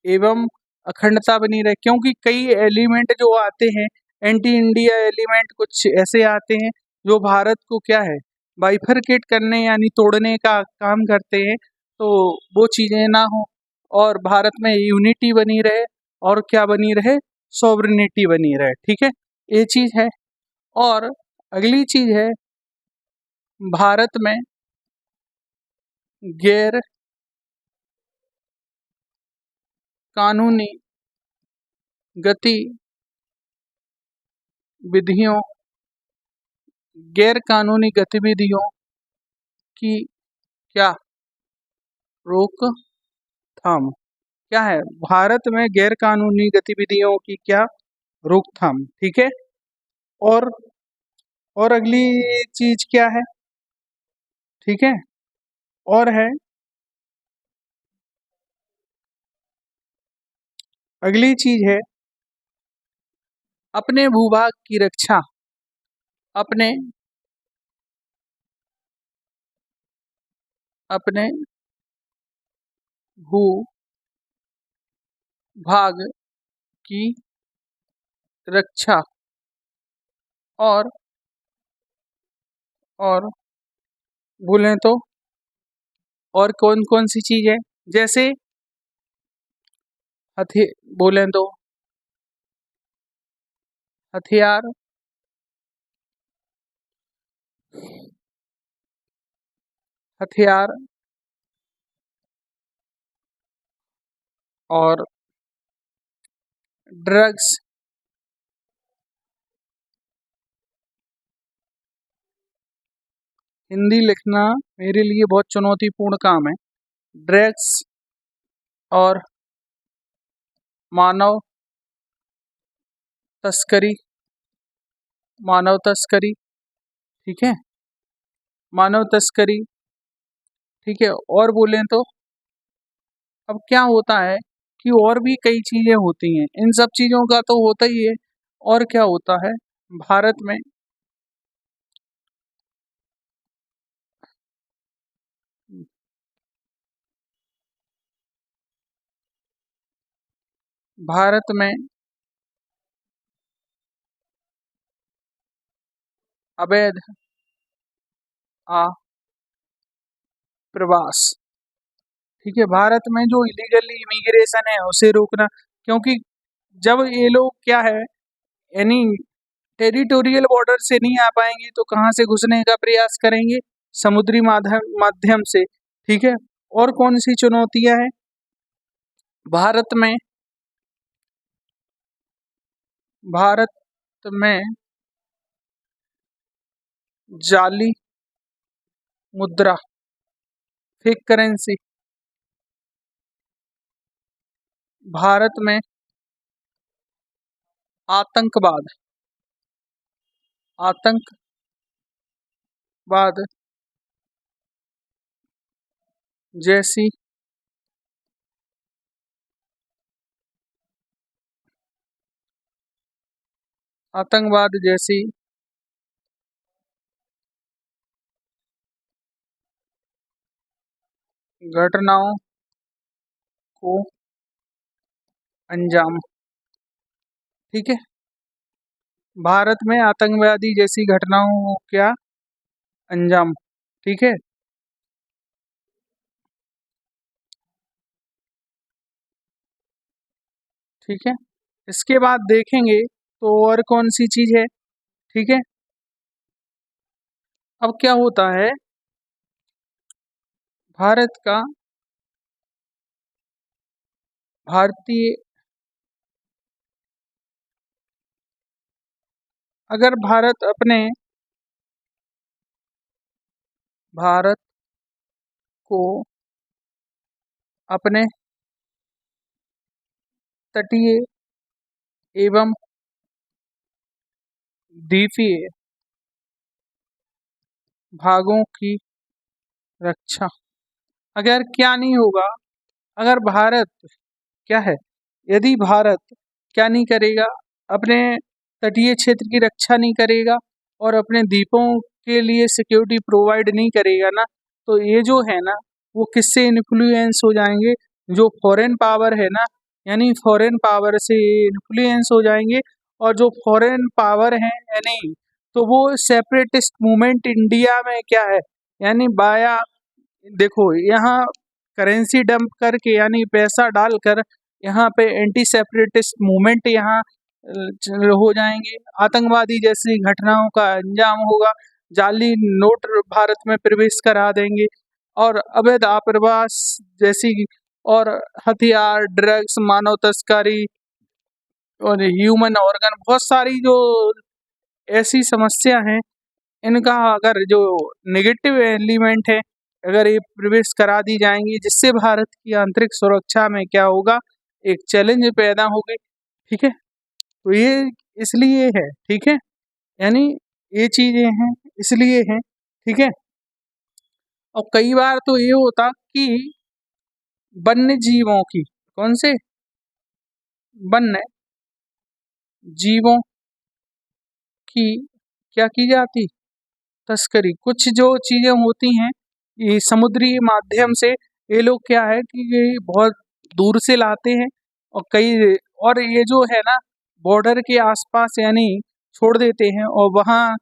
एवं अखंडता बनी रहे, क्योंकि कई एलिमेंट जो आते हैं, एंटी इंडिया एलिमेंट कुछ ऐसे आते हैं जो भारत को क्या है, बाइफरकेट करने यानी तोड़ने का काम करते हैं। तो वो चीज़ें ना हो और भारत में यूनिटी बनी रहे और क्या बनी रहे, सॉवरेनिटी बनी रहे। ठीक है, ये चीज़ है। और अगली चीज़ है, भारत में गैर कानूनी गतिविधियों गैर कानूनी गतिविधियों की क्या रोकथाम। क्या है, भारत में गैर कानूनी गतिविधियों की क्या रोकथाम। ठीक है, और और अगली चीज क्या है, ठीक है, और है अगली चीज है, अपने भूभाग की रक्षा अपने अपने भूभाग की रक्षा और और बोलें तो और कौन कौन सी चीज है, जैसे हथि बोलें तो हथियार, हथियार और ड्रग्स। हिंदी लिखना मेरे लिए बहुत चुनौतीपूर्ण काम है। ड्रग्स और मानव तस्करी, मानव तस्करी। ठीक है, मानव तस्करी। ठीक है, और बोलें तो अब क्या होता है कि और भी कई चीजें होती हैं, इन सब चीजों का तो होता ही है। और क्या होता है, भारत में भारत में अवैध प्रवास। ठीक है, भारत में जो इलीगल इमिग्रेशन है उसे रोकना, क्योंकि जब ये लोग क्या है, यानी टेरिटोरियल बॉर्डर से नहीं आ पाएंगे तो कहाँ से घुसने का प्रयास करेंगे, समुद्री माध्यम माध्यम से। ठीक है, और कौन सी चुनौतियां हैं भारत में, भारत में जाली मुद्रा, फेक करेंसी। भारत में आतंकवाद, आतंकवाद जैसी आतंकवाद जैसी घटनाओं को अंजाम। ठीक है, भारत में आतंकवादी जैसी घटनाओं को क्या अंजाम। ठीक है, ठीक है, इसके बाद देखेंगे तो और कौन सी चीज है। ठीक है, अब क्या होता है, भारत का भारतीय अगर भारत को अपने तटीय एवं द्वीपीय भागों की रक्षा। अगर क्या नहीं होगा, अगर भारत क्या है, यदि भारत क्या नहीं करेगा, अपने तटीय क्षेत्र की रक्षा नहीं करेगा और अपने द्वीपों के लिए सिक्योरिटी प्रोवाइड नहीं करेगा ना, तो ये जो है ना, वो किससे इन्फ्लुएंस हो जाएंगे, जो फॉरेन पावर है ना, यानी फॉरेन पावर से इन्फ्लुएंस हो जाएंगे। और जो फॉरेन पावर है यानी, तो वो सेपरेटिस्ट मूवमेंट इंडिया में क्या है, यानी बाया, देखो यहाँ करेंसी डंप करके यानी पैसा डालकर यहाँ पे एंटी सेपरेटिस्ट मूवमेंट यहाँ हो जाएंगे, आतंकवादी जैसी घटनाओं का अंजाम होगा, जाली नोट भारत में प्रवेश करा देंगे और अवैध आप्रवास जैसी और हथियार, ड्रग्स, मानव तस्करी और ह्यूमन ऑर्गन, बहुत सारी जो ऐसी समस्या हैं, इनका अगर जो नेगेटिव एलिमेंट है, अगर ये प्रवेश करा दी जाएंगी, जिससे भारत की आंतरिक सुरक्षा में क्या होगा, एक चैलेंज पैदा होगी। ठीक है, तो ये इसलिए है, ठीक है, यानी ये चीजें हैं इसलिए हैं। ठीक है, और कई बार तो ये होता कि वन्य जीवों की, कौन से वन्य जीवों की क्या की जाती, तस्करी। कुछ जो चीजें होती हैं ये समुद्री माध्यम से, ये लोग क्या है कि ये बहुत दूर से लाते हैं और कई, और ये जो है ना बॉर्डर के आसपास यानी छोड़ देते हैं और वहाँ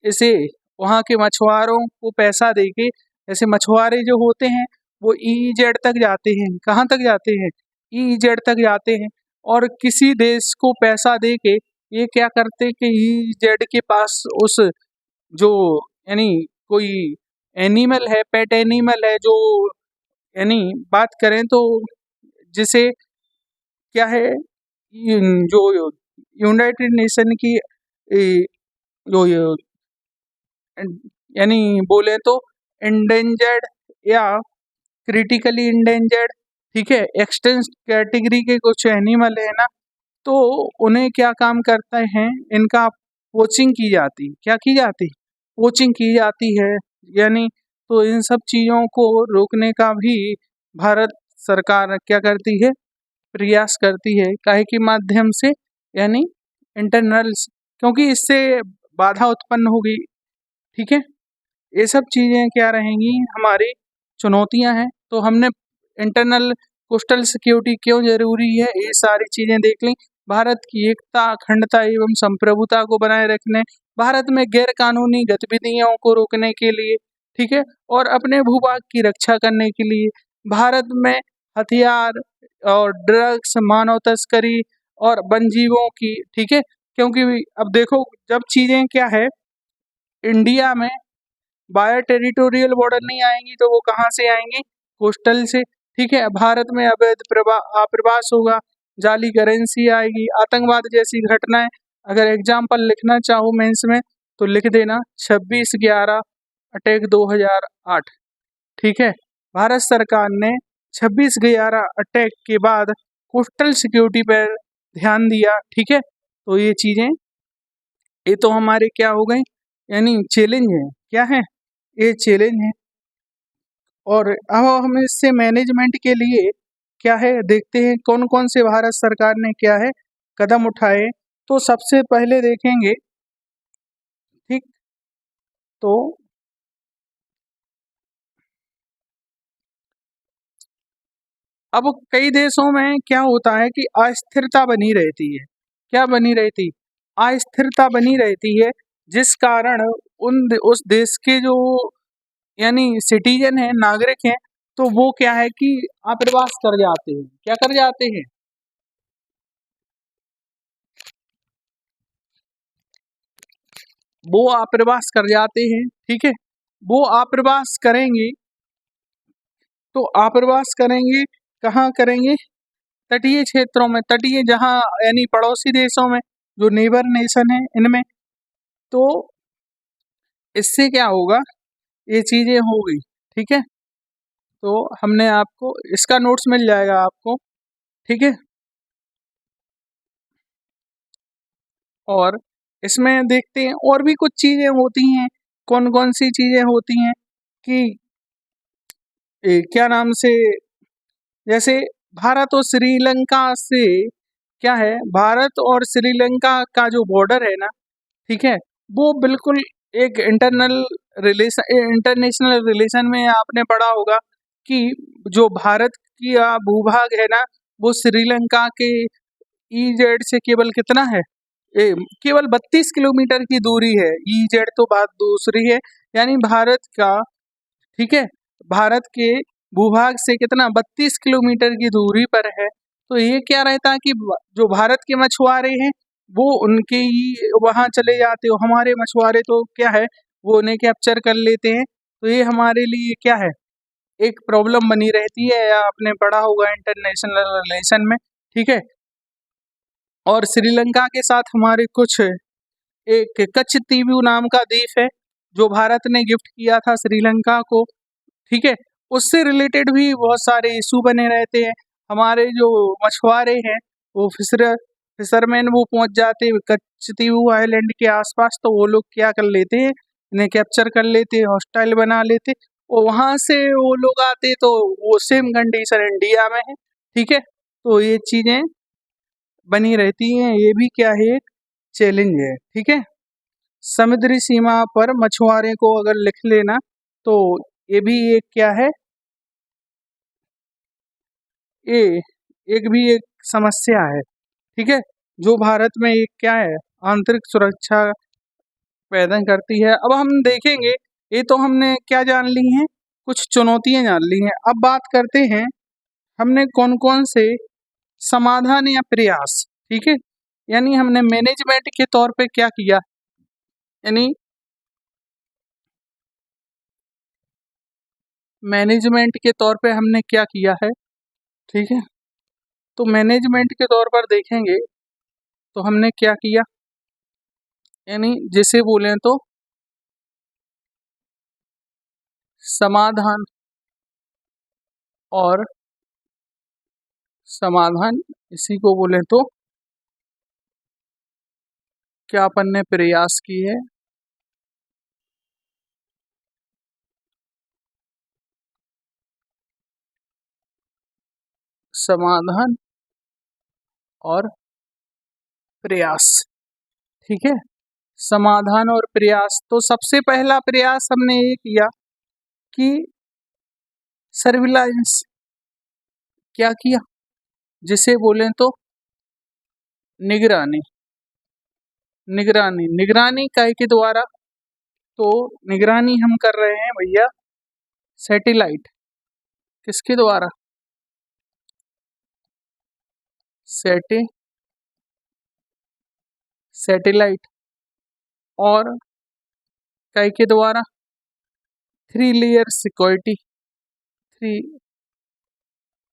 इसे, वहाँ के मछुआरों को पैसा देके, जैसे मछुआरे जो होते हैं वो ईजेड तक जाते हैं, कहाँ तक जाते हैं, ईजेड तक जाते हैं, और किसी देश को पैसा देके ये क्या करते कि ईजेड के पास उस जो यानी कोई एनिमल है, पेट एनिमल है, जो यानी बात करें तो जिसे क्या है, जो यूनाइटेड नेशन की जो यानी बोले तो इंडेंजर्ड या क्रिटिकली इंडेंजर्ड, ठीक है, एक्सटेंस कैटेगरी के कुछ एनिमल है ना, तो उन्हें क्या काम करते हैं, इनका कोचिंग की जाती, क्या की जाती, कोचिंग की जाती है, यानी तो इन सब चीज़ों को रोकने का भी भारत सरकार क्या करती है, प्रयास करती है, काहे के माध्यम से, यानी इंटरनल्स, क्योंकि इससे बाधा उत्पन्न होगी। ठीक है, ये सब चीज़ें क्या रहेंगी, हमारी चुनौतियां हैं। तो हमने इंटरनल कोस्टल सिक्योरिटी क्यों जरूरी है, ये सारी चीज़ें देख ली। भारत की एकता, अखंडता एवं संप्रभुता को बनाए रखने, भारत में गैर कानूनी गतिविधियों को रोकने के लिए, ठीक है, और अपने भूभाग की रक्षा करने के लिए, भारत में हथियार और ड्रग्स, मानव तस्करी और वन जीवों की, ठीक है, क्योंकि अब देखो जब चीज़ें क्या है, इंडिया में बायो टेरिटोरियल बॉर्डर नहीं आएंगी तो वो कहाँ से आएंगी, कोस्टल से। ठीक है, भारत में अवैध आप्रवास होगा, जाली करेंसी आएगी, आतंकवाद जैसी घटनाएं। अगर एग्जाम्पल लिखना चाहो मेंस में तो लिख देना 26/11 अटैक 2008। ठीक है, भारत सरकार ने 26/11 अटैक के बाद कोस्टल सिक्योरिटी पर ध्यान दिया। ठीक है, तो ये चीजें, ये तो हमारे क्या हो गए, यानी चैलेंज है, क्या है, ये चैलेंज है। और अब हम इससे मैनेजमेंट के लिए क्या है देखते हैं, कौन कौन से भारत सरकार ने क्या है कदम उठाए। तो सबसे पहले देखेंगे, ठीक, तो अब कई देशों में क्या होता है कि अस्थिरता बनी रहती है, क्या बनी रहती, अस्थिरता बनी रहती है, जिस कारण उस देश के जो यानी सिटीजन है, नागरिक हैं, तो वो क्या है कि अप्रवास कर जाते हैं, क्या कर जाते हैं, वो आप्रवास कर जाते हैं। ठीक है, वो आप्रवास करेंगे, तो आप्रवास करेंगे, कहाँ करेंगे, तटीय क्षेत्रों में, तटीय जहाँ यानी पड़ोसी देशों में, जो नेबर नेशन है इनमें। तो इससे क्या होगा, ये चीजें होगी। ठीक है, तो हमने आपको इसका नोट्स मिल जाएगा आपको। ठीक है, और इसमें देखते हैं और भी कुछ चीजें होती हैं। कौन कौन सी चीजें होती हैं कि क्या नाम से, जैसे भारत और श्रीलंका से क्या है, भारत और श्रीलंका का जो बॉर्डर है ना, ठीक है, वो बिल्कुल एक इंटरनेशनल रिलेशन में आपने पढ़ा होगा कि जो भारत की भूभाग है ना, वो श्रीलंका के ईजेड से केवल कितना है, केवल 32 किलोमीटर की दूरी है। ईजेड तो बात दूसरी है, यानी भारत का, ठीक है, भारत के भूभाग से कितना 32 किलोमीटर की दूरी पर है। तो ये क्या रहता है कि जो भारत के मछुआरे हैं वो उनके ही वहां चले जाते हो, हमारे मछुआरे तो क्या है, वो उन्हें कैप्चर कर लेते हैं। तो ये हमारे लिए क्या है, एक प्रॉब्लम बनी रहती है, या आपने पढ़ा होगा इंटरनेशनल रिलेशन में, ठीक है। और श्रीलंका के साथ हमारे कुछ, एक कच्छ तीवू नाम का द्वीप है जो भारत ने गिफ्ट किया था श्रीलंका को, ठीक है। उससे रिलेटेड भी बहुत सारे इशू बने रहते हैं। हमारे जो मछुआरे हैं वो फिशरमैन वो पहुंच जाते हैं कच्छ आइलैंड के आसपास, तो वो लोग क्या कर लेते हैं, इन्हें कैप्चर कर लेते, हॉस्टाइल बना लेते, और वहां से वो लोग आते तो वो सेम कंडीशन इंडिया में है, ठीक है। तो ये चीजें बनी रहती हैं, ये भी क्या है, एक चैलेंज है, ठीक है। समुद्री सीमा पर मछुआरे को अगर लिख लेना तो ये भी एक क्या है, ये एक भी एक समस्या है, ठीक है, जो भारत में एक क्या है, आंतरिक सुरक्षा पैदा करती है। अब हम देखेंगे, ये तो हमने क्या जान ली हैं, कुछ चुनौतियां जान ली हैं। अब बात करते हैं हमने कौन कौन से समाधान या प्रयास, ठीक है, यानी हमने मैनेजमेंट के तौर पे क्या किया, यानी मैनेजमेंट के तौर पे हमने क्या किया है, ठीक है। तो मैनेजमेंट के तौर पर देखेंगे तो हमने क्या किया, यानी जिसे बोलें तो समाधान और समाधान, इसी को बोले तो क्या अपन ने प्रयास की है, समाधान और प्रयास, ठीक है। समाधान और प्रयास, तो सबसे पहला प्रयास हमने ये किया कि सर्विलांस, क्या किया, जिसे बोलें तो निगरानी, निगरानी, निगरानी काय के द्वारा, तो निगरानी हम कर रहे हैं भैया सैटेलाइट, किसके द्वारा, सैटेलाइट, और काय के द्वारा 3 लेयर सिक्योरिटी, 3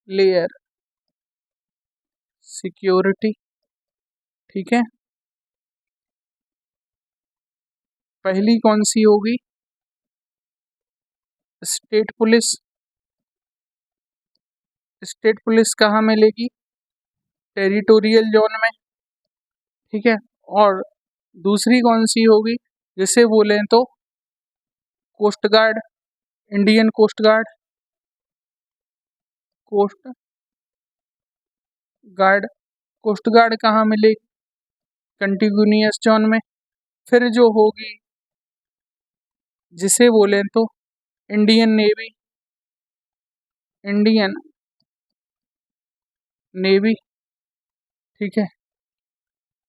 लेयर सिक्योरिटी, ठीक है। पहली कौन सी होगी, स्टेट पुलिस, स्टेट पुलिस कहाँ मिलेगी, टेरिटोरियल जोन में, ठीक है। और दूसरी कौन सी होगी, जिसे बोलें तो coast guard, Indian coast guard, coast guard, coast guard कहाँ मिलेगी, कंटिन्यूअस जोन में। फिर जो होगी जिसे बोलें तो इंडियन नेवी, इंडियन नेवी, ठीक है।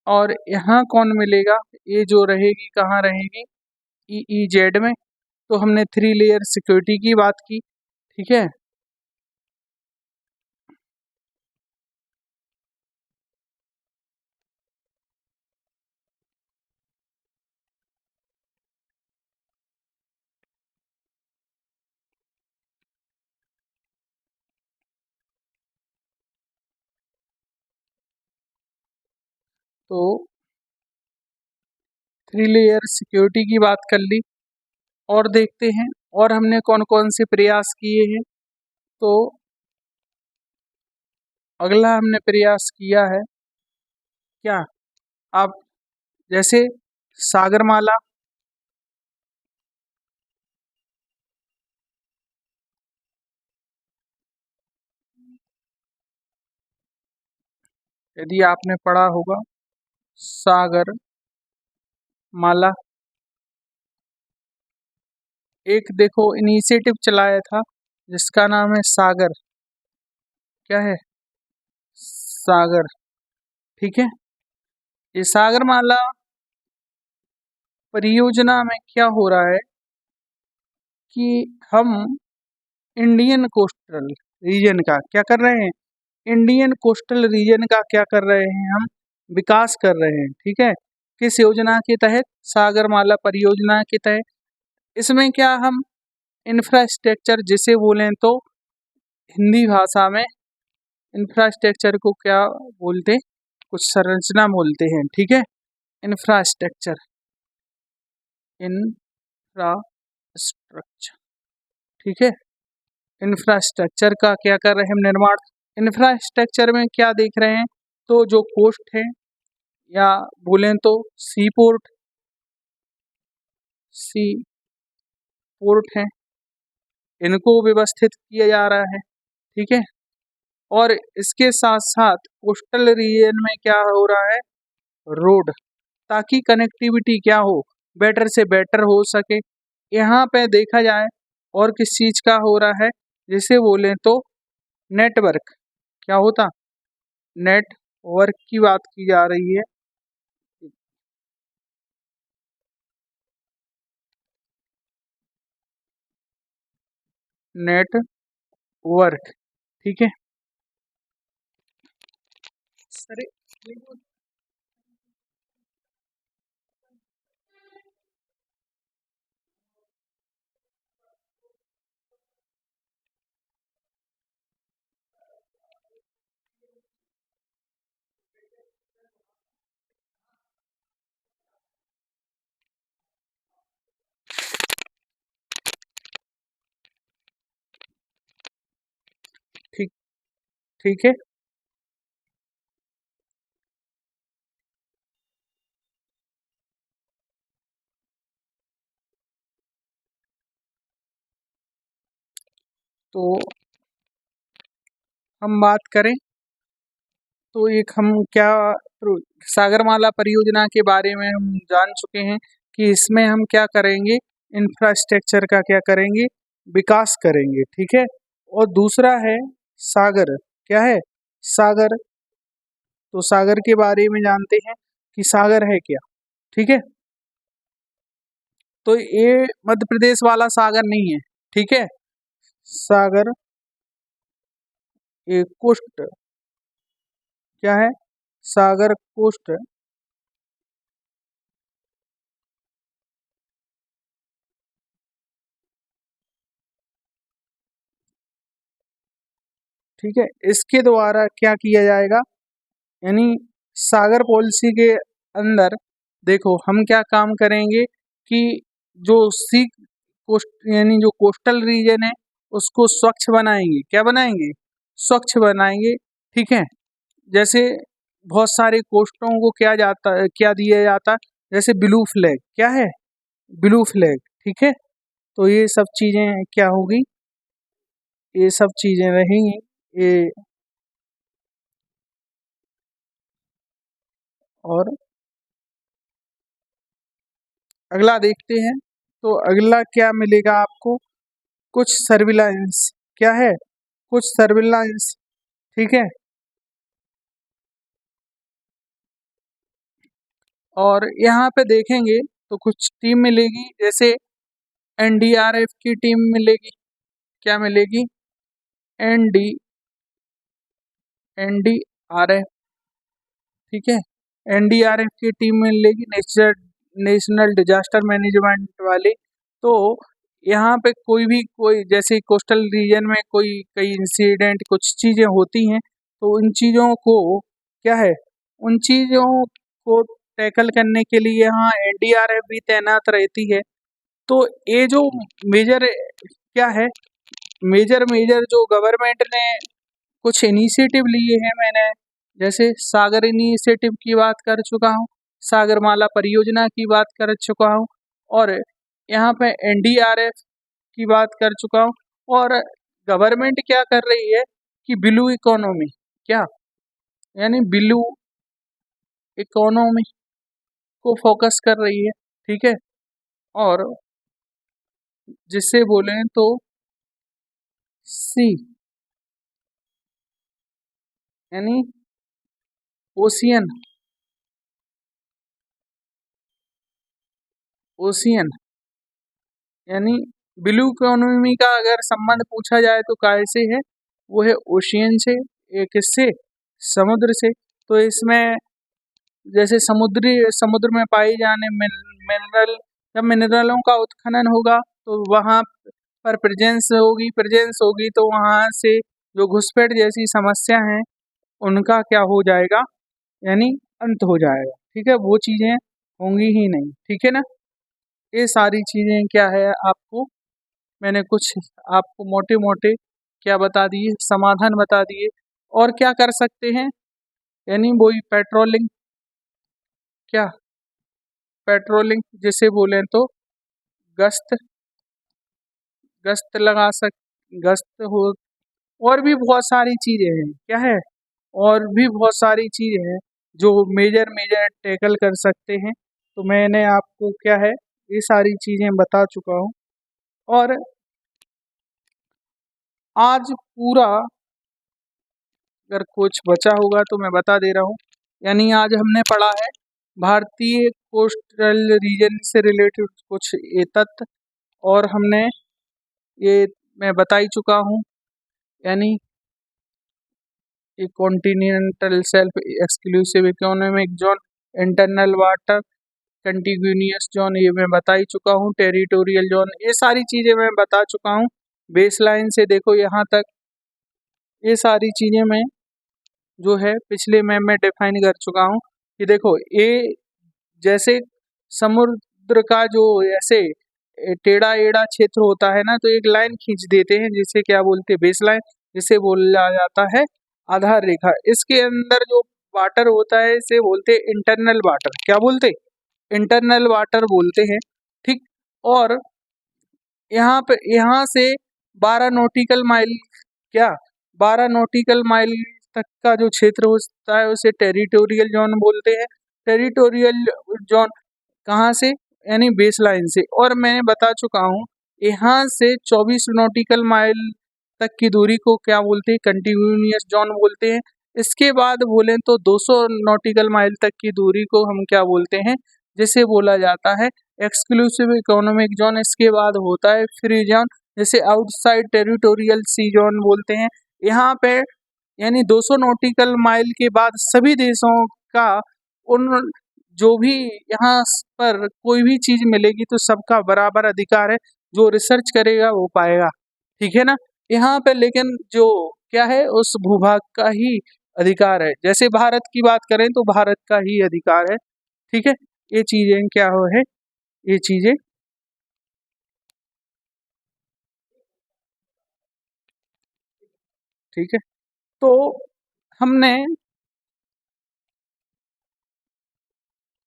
और यहाँ कौन मिलेगा, ये जो रहेगी कहाँ रहेगी, EEZ में। तो हमने 3 लेयर सिक्योरिटी की बात की, ठीक है। तो 3 लेयर सिक्योरिटी की बात कर ली, और देखते हैं और हमने कौन कौन से प्रयास किए हैं। तो अगला हमने प्रयास किया है क्या, आप जैसे सागरमाला, यदि आपने पढ़ा होगा सागर माला। एक देखो इनिशिएटिव चलाया था जिसका नाम है सागर, क्या है, सागर, ठीक है। ये सागरमाला परियोजना में क्या हो रहा है कि हम इंडियन कोस्टल रीजन का क्या कर रहे हैं, इंडियन कोस्टल रीजन का क्या कर रहे हैं, हम विकास कर रहे हैं, ठीक है। किस योजना के तहत, सागरमाला परियोजना के तहत। इसमें क्या हम इंफ्रास्ट्रक्चर जिसे बोलें तो हिंदी भाषा में इंफ्रास्ट्रक्चर को क्या बोलते, कुछ संरचना बोलते हैं, ठीक है। इंफ्रास्ट्रक्चर, इंफ्रास्ट्रक्चर, ठीक है। इंफ्रास्ट्रक्चर का क्या कर रहे हैं हम, निर्माण। इंफ्रास्ट्रक्चर में क्या देख रहे हैं, तो जो कोस्ट है या बोलें तो सी पोर्ट, सी पोर्ट है, इनको व्यवस्थित किया जा रहा है, ठीक है। और इसके साथ साथ कोस्टल रीजन में क्या हो रहा है, रोड, ताकि कनेक्टिविटी क्या हो, बेटर से बेटर हो सके। यहाँ पे देखा जाए और किस चीज़ का हो रहा है, जिसे बोलें तो नेटवर्क, क्या होता, नेटवर्क की बात की जा रही है। नेटवर्क, ठीक है। अरे ठीक, ठीक है। तो हम बात करें तो एक हम क्या, सागरमाला परियोजना के बारे में हम जान चुके हैं कि इसमें हम क्या करेंगे, इंफ्रास्ट्रक्चर का क्या करेंगे, विकास करेंगे, ठीक है। और दूसरा है सागर, क्या है, सागर। तो सागर के बारे में जानते हैं कि सागर है क्या, ठीक है। तो ये मध्य प्रदेश वाला सागर नहीं है, ठीक है। सागर ये कोस्ट, क्या है, सागर कोस्ट, ठीक है। इसके द्वारा क्या किया जाएगा, यानी सागर पॉलिसी के अंदर देखो हम क्या काम करेंगे कि जो सी कोस्ट यानी जो कोस्टल रीजन है उसको स्वच्छ बनाएंगे, क्या बनाएंगे, स्वच्छ बनाएंगे, ठीक है। जैसे बहुत सारे कोस्टों को क्या जाता है, क्या दिया जाता है, जैसे ब्लू फ्लैग, क्या है, ब्लू फ्लैग, ठीक है। तो ये सब चीज़ें क्या होगी, ये सब चीज़ें रहेंगी, ये। और अगला देखते हैं, तो अगला क्या मिलेगा आपको, कुछ सर्विलांस, क्या है, कुछ सर्विलांस, ठीक है। और यहाँ पे देखेंगे तो कुछ टीम मिलेगी, जैसे एनडीआरएफ की टीम मिलेगी, क्या मिलेगी, एनडी एनडीआरएफ, ठीक है। एनडीआरएफ की टीम मिलेगी, नेशनल डिजास्टर मैनेजमेंट वाली। तो यहाँ पे कोई जैसे कोस्टल रीजन में कोई कई इंसिडेंट कुछ चीज़ें होती हैं, तो उन चीज़ों को क्या है, उन चीज़ों को टैकल करने के लिए यहाँ एनडीआरएफ भी तैनात रहती है। तो ये जो मेजर क्या है, मेजर मेजर जो गवर्नमेंट ने कुछ इनिशिएटिव लिए हैं, मैंने जैसे सागर इनिशिएटिव की बात कर चुका हूँ, सागरमाला परियोजना की बात कर चुका हूँ, और यहाँ पे NDRF की बात कर चुका हूँ। और गवर्नमेंट क्या कर रही है कि ब्लू इकोनॉमी, क्या यानी ब्लू इकोनॉमी को फोकस कर रही है, ठीक है। और जिससे बोले तो सी यानी ओशियन, ओशियन यानी ब्लू इकोनॉमी का अगर संबंध पूछा जाए तो काय से है, वो है ओशियन से, एक किससे, समुद्र से। तो इसमें जैसे समुद्र में पाई जाने मिनरल, जब मिनरलों का उत्खनन होगा तो वहाँ पर प्रेजेंस होगी तो वहाँ से जो घुसपैठ जैसी समस्या हैं उनका क्या हो जाएगा, यानी अंत हो जाएगा, ठीक है। वो चीज़ें होंगी ही नहीं, ठीक है ना। ये सारी चीज़ें क्या है, आपको मैंने कुछ आपको मोटे मोटे क्या बता दिए, समाधान बता दिए। और क्या कर सकते हैं, यानी वही पेट्रोलिंग, क्या पेट्रोलिंग जिसे बोलें तो गश्त, गश्त लगा सक गश्त हो। और भी बहुत सारी चीज़ें हैं, क्या है, और भी बहुत सारी चीज़ें हैं जो मेजर मेजर टैकल कर सकते हैं। तो मैंने आपको क्या है, ये सारी चीज़ें बता चुका हूँ। और आज पूरा अगर कुछ बचा होगा तो मैं बता दे रहा हूँ। यानी आज हमने पढ़ा है भारतीय कोस्टल रीजन से रिलेटेड कुछ ये तथ्य, और हमने ये मैं बता ही चुका हूँ, यानी ये continental self exclusive economic zone, internal water continuous zone, ये मैं बता ही चुका हूँ, टेरिटोरियल जोन, ये सारी चीज़ें मैं बता चुका हूँ। बेसलाइन से देखो यहाँ तक ये सारी चीज़ें मैं जो है पिछले में डिफाइन कर चुका हूँ कि देखो ये जैसे समुद्र का जो ऐसे टेढ़ा एड़ा क्षेत्र होता है ना, तो एक लाइन खींच देते हैं जिसे क्या बोलते हैं, बेस लाइन, जिसे बोला जाता है आधार रेखा। इसके अंदर जो वाटर होता है इसे बोलते हैं इंटरनल वाटर, क्या बोलते हैं, इंटरनल वाटर बोलते हैं, ठीक। और यहाँ से 12 नॉटिकल माइल, क्या 12 नॉटिकल माइल तक का जो क्षेत्र होता है उसे टेरिटोरियल जोन बोलते हैं। टेरिटोरियल जोन कहाँ से, यानी बेस लाइन से। और मैं बता चुका हूँ यहाँ से 24 नॉटिकल माइल तक की दूरी को क्या बोलते हैं, कंटिन्यूस जोन बोलते हैं। इसके बाद बोलें तो 200 नॉटिकल माइल तक की दूरी को हम क्या बोलते हैं, जिसे बोला जाता है एक्सक्लूसिव इकोनॉमिक जोन। इसके बाद होता है फ्री जोन, जैसे आउटसाइड टेरिटोरियल सी जोन बोलते हैं। यहाँ पे यानी 200 नॉटिकल माइल के बाद सभी देशों का उन जो भी यहाँ पर कोई भी चीज़ मिलेगी तो सबका बराबर अधिकार है, जो रिसर्च करेगा वो पाएगा, ठीक है ना। यहाँ पे लेकिन जो क्या है उस भूभाग का ही अधिकार है, जैसे भारत की बात करें तो भारत का ही अधिकार है, ठीक है। ये चीज़ें क्या हो है, ये चीज़ें ठीक है। तो हमने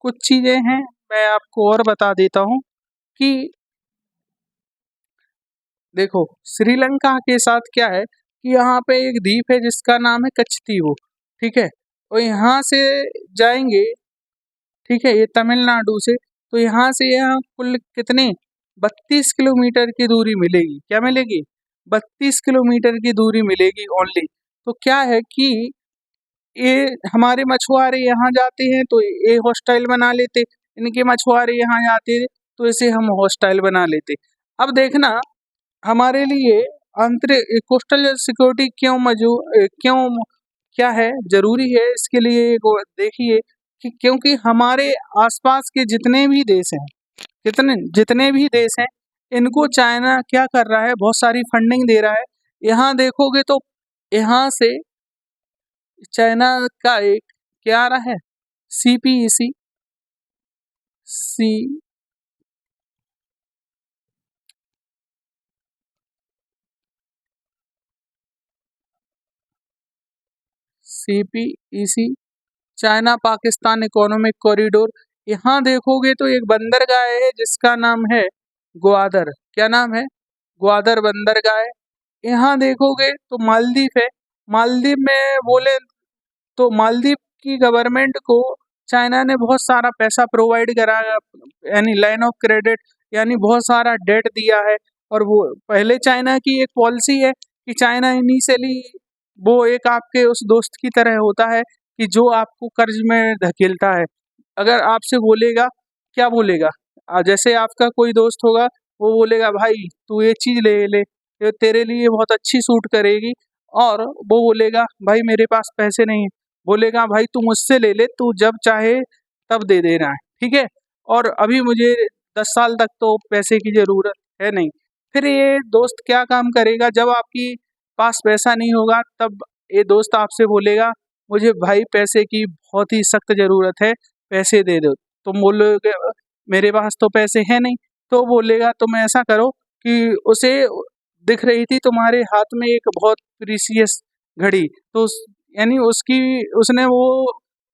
कुछ चीज़ें हैं, मैं आपको और बता देता हूँ कि देखो श्रीलंका के साथ क्या है कि यहाँ पे एक द्वीप है जिसका नाम है कच्छतीवो, ठीक है। और यहाँ से जाएंगे, ठीक है, ये तमिलनाडु से, तो यहाँ से यहाँ कुल कितने 32 किलोमीटर की दूरी मिलेगी, क्या मिलेगी, 32 किलोमीटर की दूरी मिलेगी ओनली। तो क्या है कि ये हमारे मछुआरे यहाँ जाते हैं तो ये हॉस्टाइल बना लेते, इनके मछुआरे यहाँ जाते हैं तो इसे हम हॉस्टाइल बना लेते। अब देखना हमारे लिए आंतरिक कोस्टल सिक्योरिटी क्यों क्या है जरूरी है, इसके लिए देखिए कि क्योंकि हमारे आसपास के जितने भी देश हैं, कितने जितने भी देश हैं, इनको चाइना क्या कर रहा है, बहुत सारी फंडिंग दे रहा है। यहाँ देखोगे तो यहाँ से चाइना का एक क्या आ रहा है, CPEC, सी CPEC China Pakistan economic corridor. यहाँ देखोगे तो एक बंदरगाह है जिसका नाम है ग्वादर। क्या नाम है? ग्वादर बंदरगाह है। यहाँ देखोगे तो मालदीव है। मालदीव में बोले तो मालदीव की गवर्नमेंट को चाइना ने बहुत सारा पैसा प्रोवाइड करा, यानी लाइन ऑफ क्रेडिट, यानी बहुत सारा डेट दिया है। और वो पहले चाइना की एक पॉलिसी है कि चाइना इनिशियली वो एक आपके उस दोस्त की तरह होता है कि जो आपको कर्ज में धकेलता है। अगर आपसे बोलेगा, क्या बोलेगा, जैसे आपका कोई दोस्त होगा, वो बोलेगा भाई तू ये चीज ले ले, ये तेरे लिए बहुत अच्छी सूट करेगी। और वो बोलेगा भाई मेरे पास पैसे नहीं है, बोलेगा भाई तू मुझसे ले ले, तू जब चाहे तब दे देना है, ठीक है। और अभी मुझे 10 साल तक तो पैसे की जरूरत है नहीं। फिर ये दोस्त क्या काम करेगा, जब आपकी पास पैसा नहीं होगा तब ये दोस्त आपसे बोलेगा मुझे भाई पैसे की बहुत ही सख्त जरूरत है, पैसे दे दो। तुम बोलोगे मेरे पास तो पैसे हैं नहीं, तो बोलेगा तुम ऐसा करो कि उसे दिख रही थी तुम्हारे हाथ में एक बहुत प्रीसियस घड़ी, तो यानी उसकी उसने वो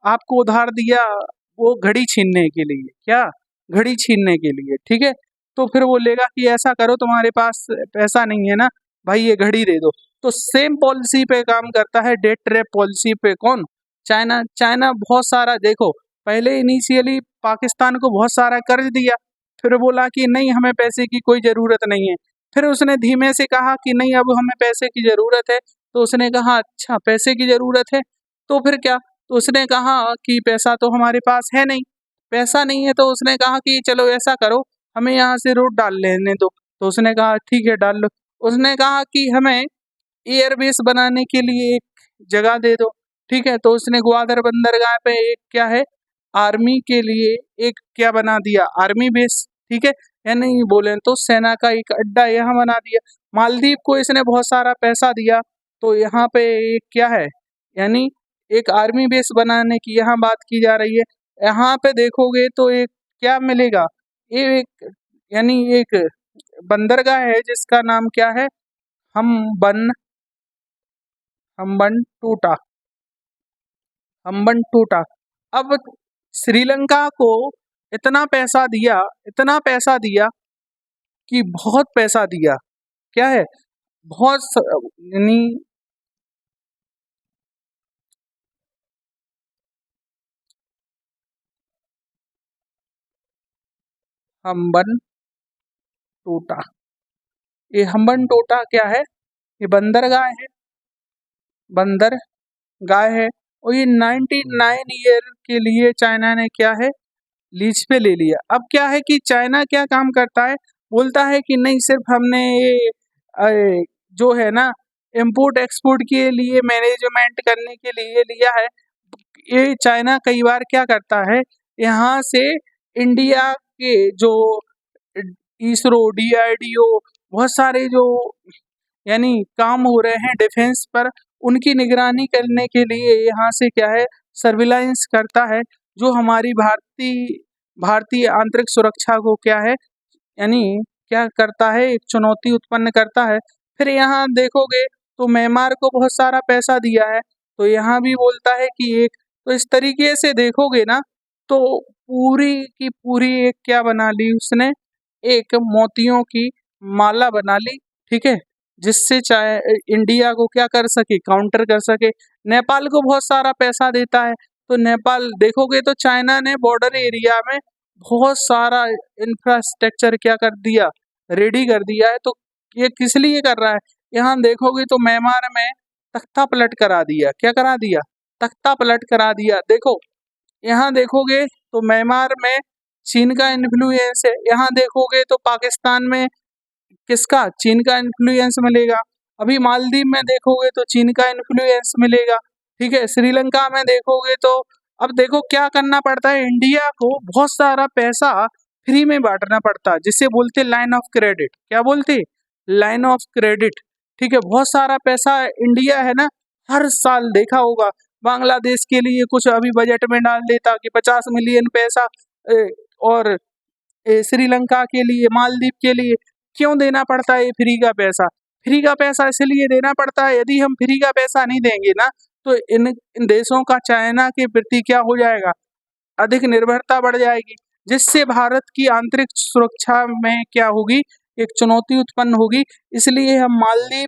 आपको उधार दिया वो घड़ी छीनने के लिए। क्या? घड़ी छीनने के लिए, ठीक है। तो फिर बोलेगा कि ऐसा करो तुम्हारे पास पैसा नहीं है ना भाई, ये घड़ी दे दो। तो सेम पॉलिसी पे काम करता है, डेट ट्रैप पॉलिसी पे। कौन? चाइना। चाइना बहुत सारा, देखो पहले इनिशियली पाकिस्तान को बहुत सारा कर्ज दिया, फिर बोला कि नहीं हमें पैसे की कोई ज़रूरत नहीं है। फिर उसने धीमे से कहा कि नहीं अब हमें पैसे की ज़रूरत है। तो उसने कहा अच्छा पैसे की ज़रूरत है, तो फिर क्या? तो उसने कहा कि पैसा तो हमारे पास है नहीं, पैसा नहीं है। तो उसने कहा कि चलो ऐसा करो हमें यहाँ से रोड डाल लेने दो। तो उसने कहा ठीक है डाल लो। उसने कहा कि हमें एयरबेस बनाने के लिए एक जगह दे दो, ठीक है। तो उसने ग्वादर बंदरगाह पे एक क्या है, आर्मी के लिए एक क्या बना दिया, आर्मी बेस, ठीक है। यानी बोले तो सेना का एक अड्डा यहाँ बना दिया। मालदीव को इसने बहुत सारा पैसा दिया, तो यहाँ पे एक क्या है, यानी एक आर्मी बेस बनाने की यहाँ बात की जा रही है। यहाँ पे देखोगे तो एक क्या मिलेगा, ये एक यानी एक बंदरगाह है जिसका नाम क्या है, हम्बन हम्बन टूटा, हम्बन टूटा। अब श्रीलंका को इतना पैसा दिया, इतना पैसा दिया कि बहुत पैसा दिया। क्या है? यानी हम्बन टूटा। ये हम्बन टोटा क्या है? ये बंदरगाह है, बंदर गाय है। और ये 99 ईयर के लिए चाइना ने क्या है, लीज पे ले लिया। अब क्या है कि चाइना क्या काम करता है, बोलता है कि नहीं सिर्फ हमने ये जो है ना इम्पोर्ट एक्सपोर्ट के लिए मैनेजमेंट करने के लिए लिया है। ये चाइना कई बार क्या करता है, यहाँ से इंडिया के जो इसरो, डीआरडीओ, बहुत सारे जो यानी काम हो रहे हैं डिफेंस पर, उनकी निगरानी करने के लिए यहाँ से क्या है, सर्विलांस करता है, जो हमारी भारतीय भारतीय आंतरिक सुरक्षा को क्या है, यानी क्या करता है, एक चुनौती उत्पन्न करता है। फिर यहाँ देखोगे तो म्यांमार को बहुत सारा पैसा दिया है, तो यहाँ भी बोलता है कि एक, तो इस तरीके से देखोगे ना तो पूरी की पूरी एक क्या बना ली उसने, एक मोतियों की माला बना ली, ठीक है। जिससे चाहे इंडिया को क्या कर सके, काउंटर कर सके। नेपाल को बहुत सारा पैसा देता है, तो नेपाल देखोगे तो चाइना ने बॉर्डर एरिया में बहुत सारा इंफ्रास्ट्रक्चर क्या कर दिया, रेडी कर दिया है। तो ये किस लिए कर रहा है, यहाँ देखोगे तो म्यांमार में तख्ता पलट करा दिया। क्या करा दिया? तख्ता पलट करा दिया। देखो यहाँ देखोगे तो म्यांमार में चीन का इन्फ्लुएंस है, यहाँ देखोगे तो पाकिस्तान में किसका, चीन का इन्फ्लुएंस मिलेगा। अभी मालदीव में देखोगे तो चीन का इन्फ्लुएंस मिलेगा, ठीक है। श्रीलंका में देखोगे तो अब देखो क्या करना पड़ता है, इंडिया को बहुत सारा पैसा फ्री में बांटना पड़ता है, जिसे बोलते लाइन ऑफ क्रेडिट। क्या बोलते? लाइन ऑफ क्रेडिट, ठीक है। बहुत सारा पैसा इंडिया है ना, हर साल देखा होगा बांग्लादेश के लिए कुछ अभी बजट में डाल देता कि 50 मिलियन पैसा, और श्रीलंका के लिए, मालदीव के लिए। क्यों देना पड़ता है ये फ्री का पैसा? फ्री का पैसा इसलिए देना पड़ता है, यदि हम फ्री का पैसा नहीं देंगे ना तो इन देशों का चाइना के प्रति क्या हो जाएगा, अधिक निर्भरता बढ़ जाएगी, जिससे भारत की आंतरिक सुरक्षा में क्या होगी, एक चुनौती उत्पन्न होगी। इसलिए हम मालदीव,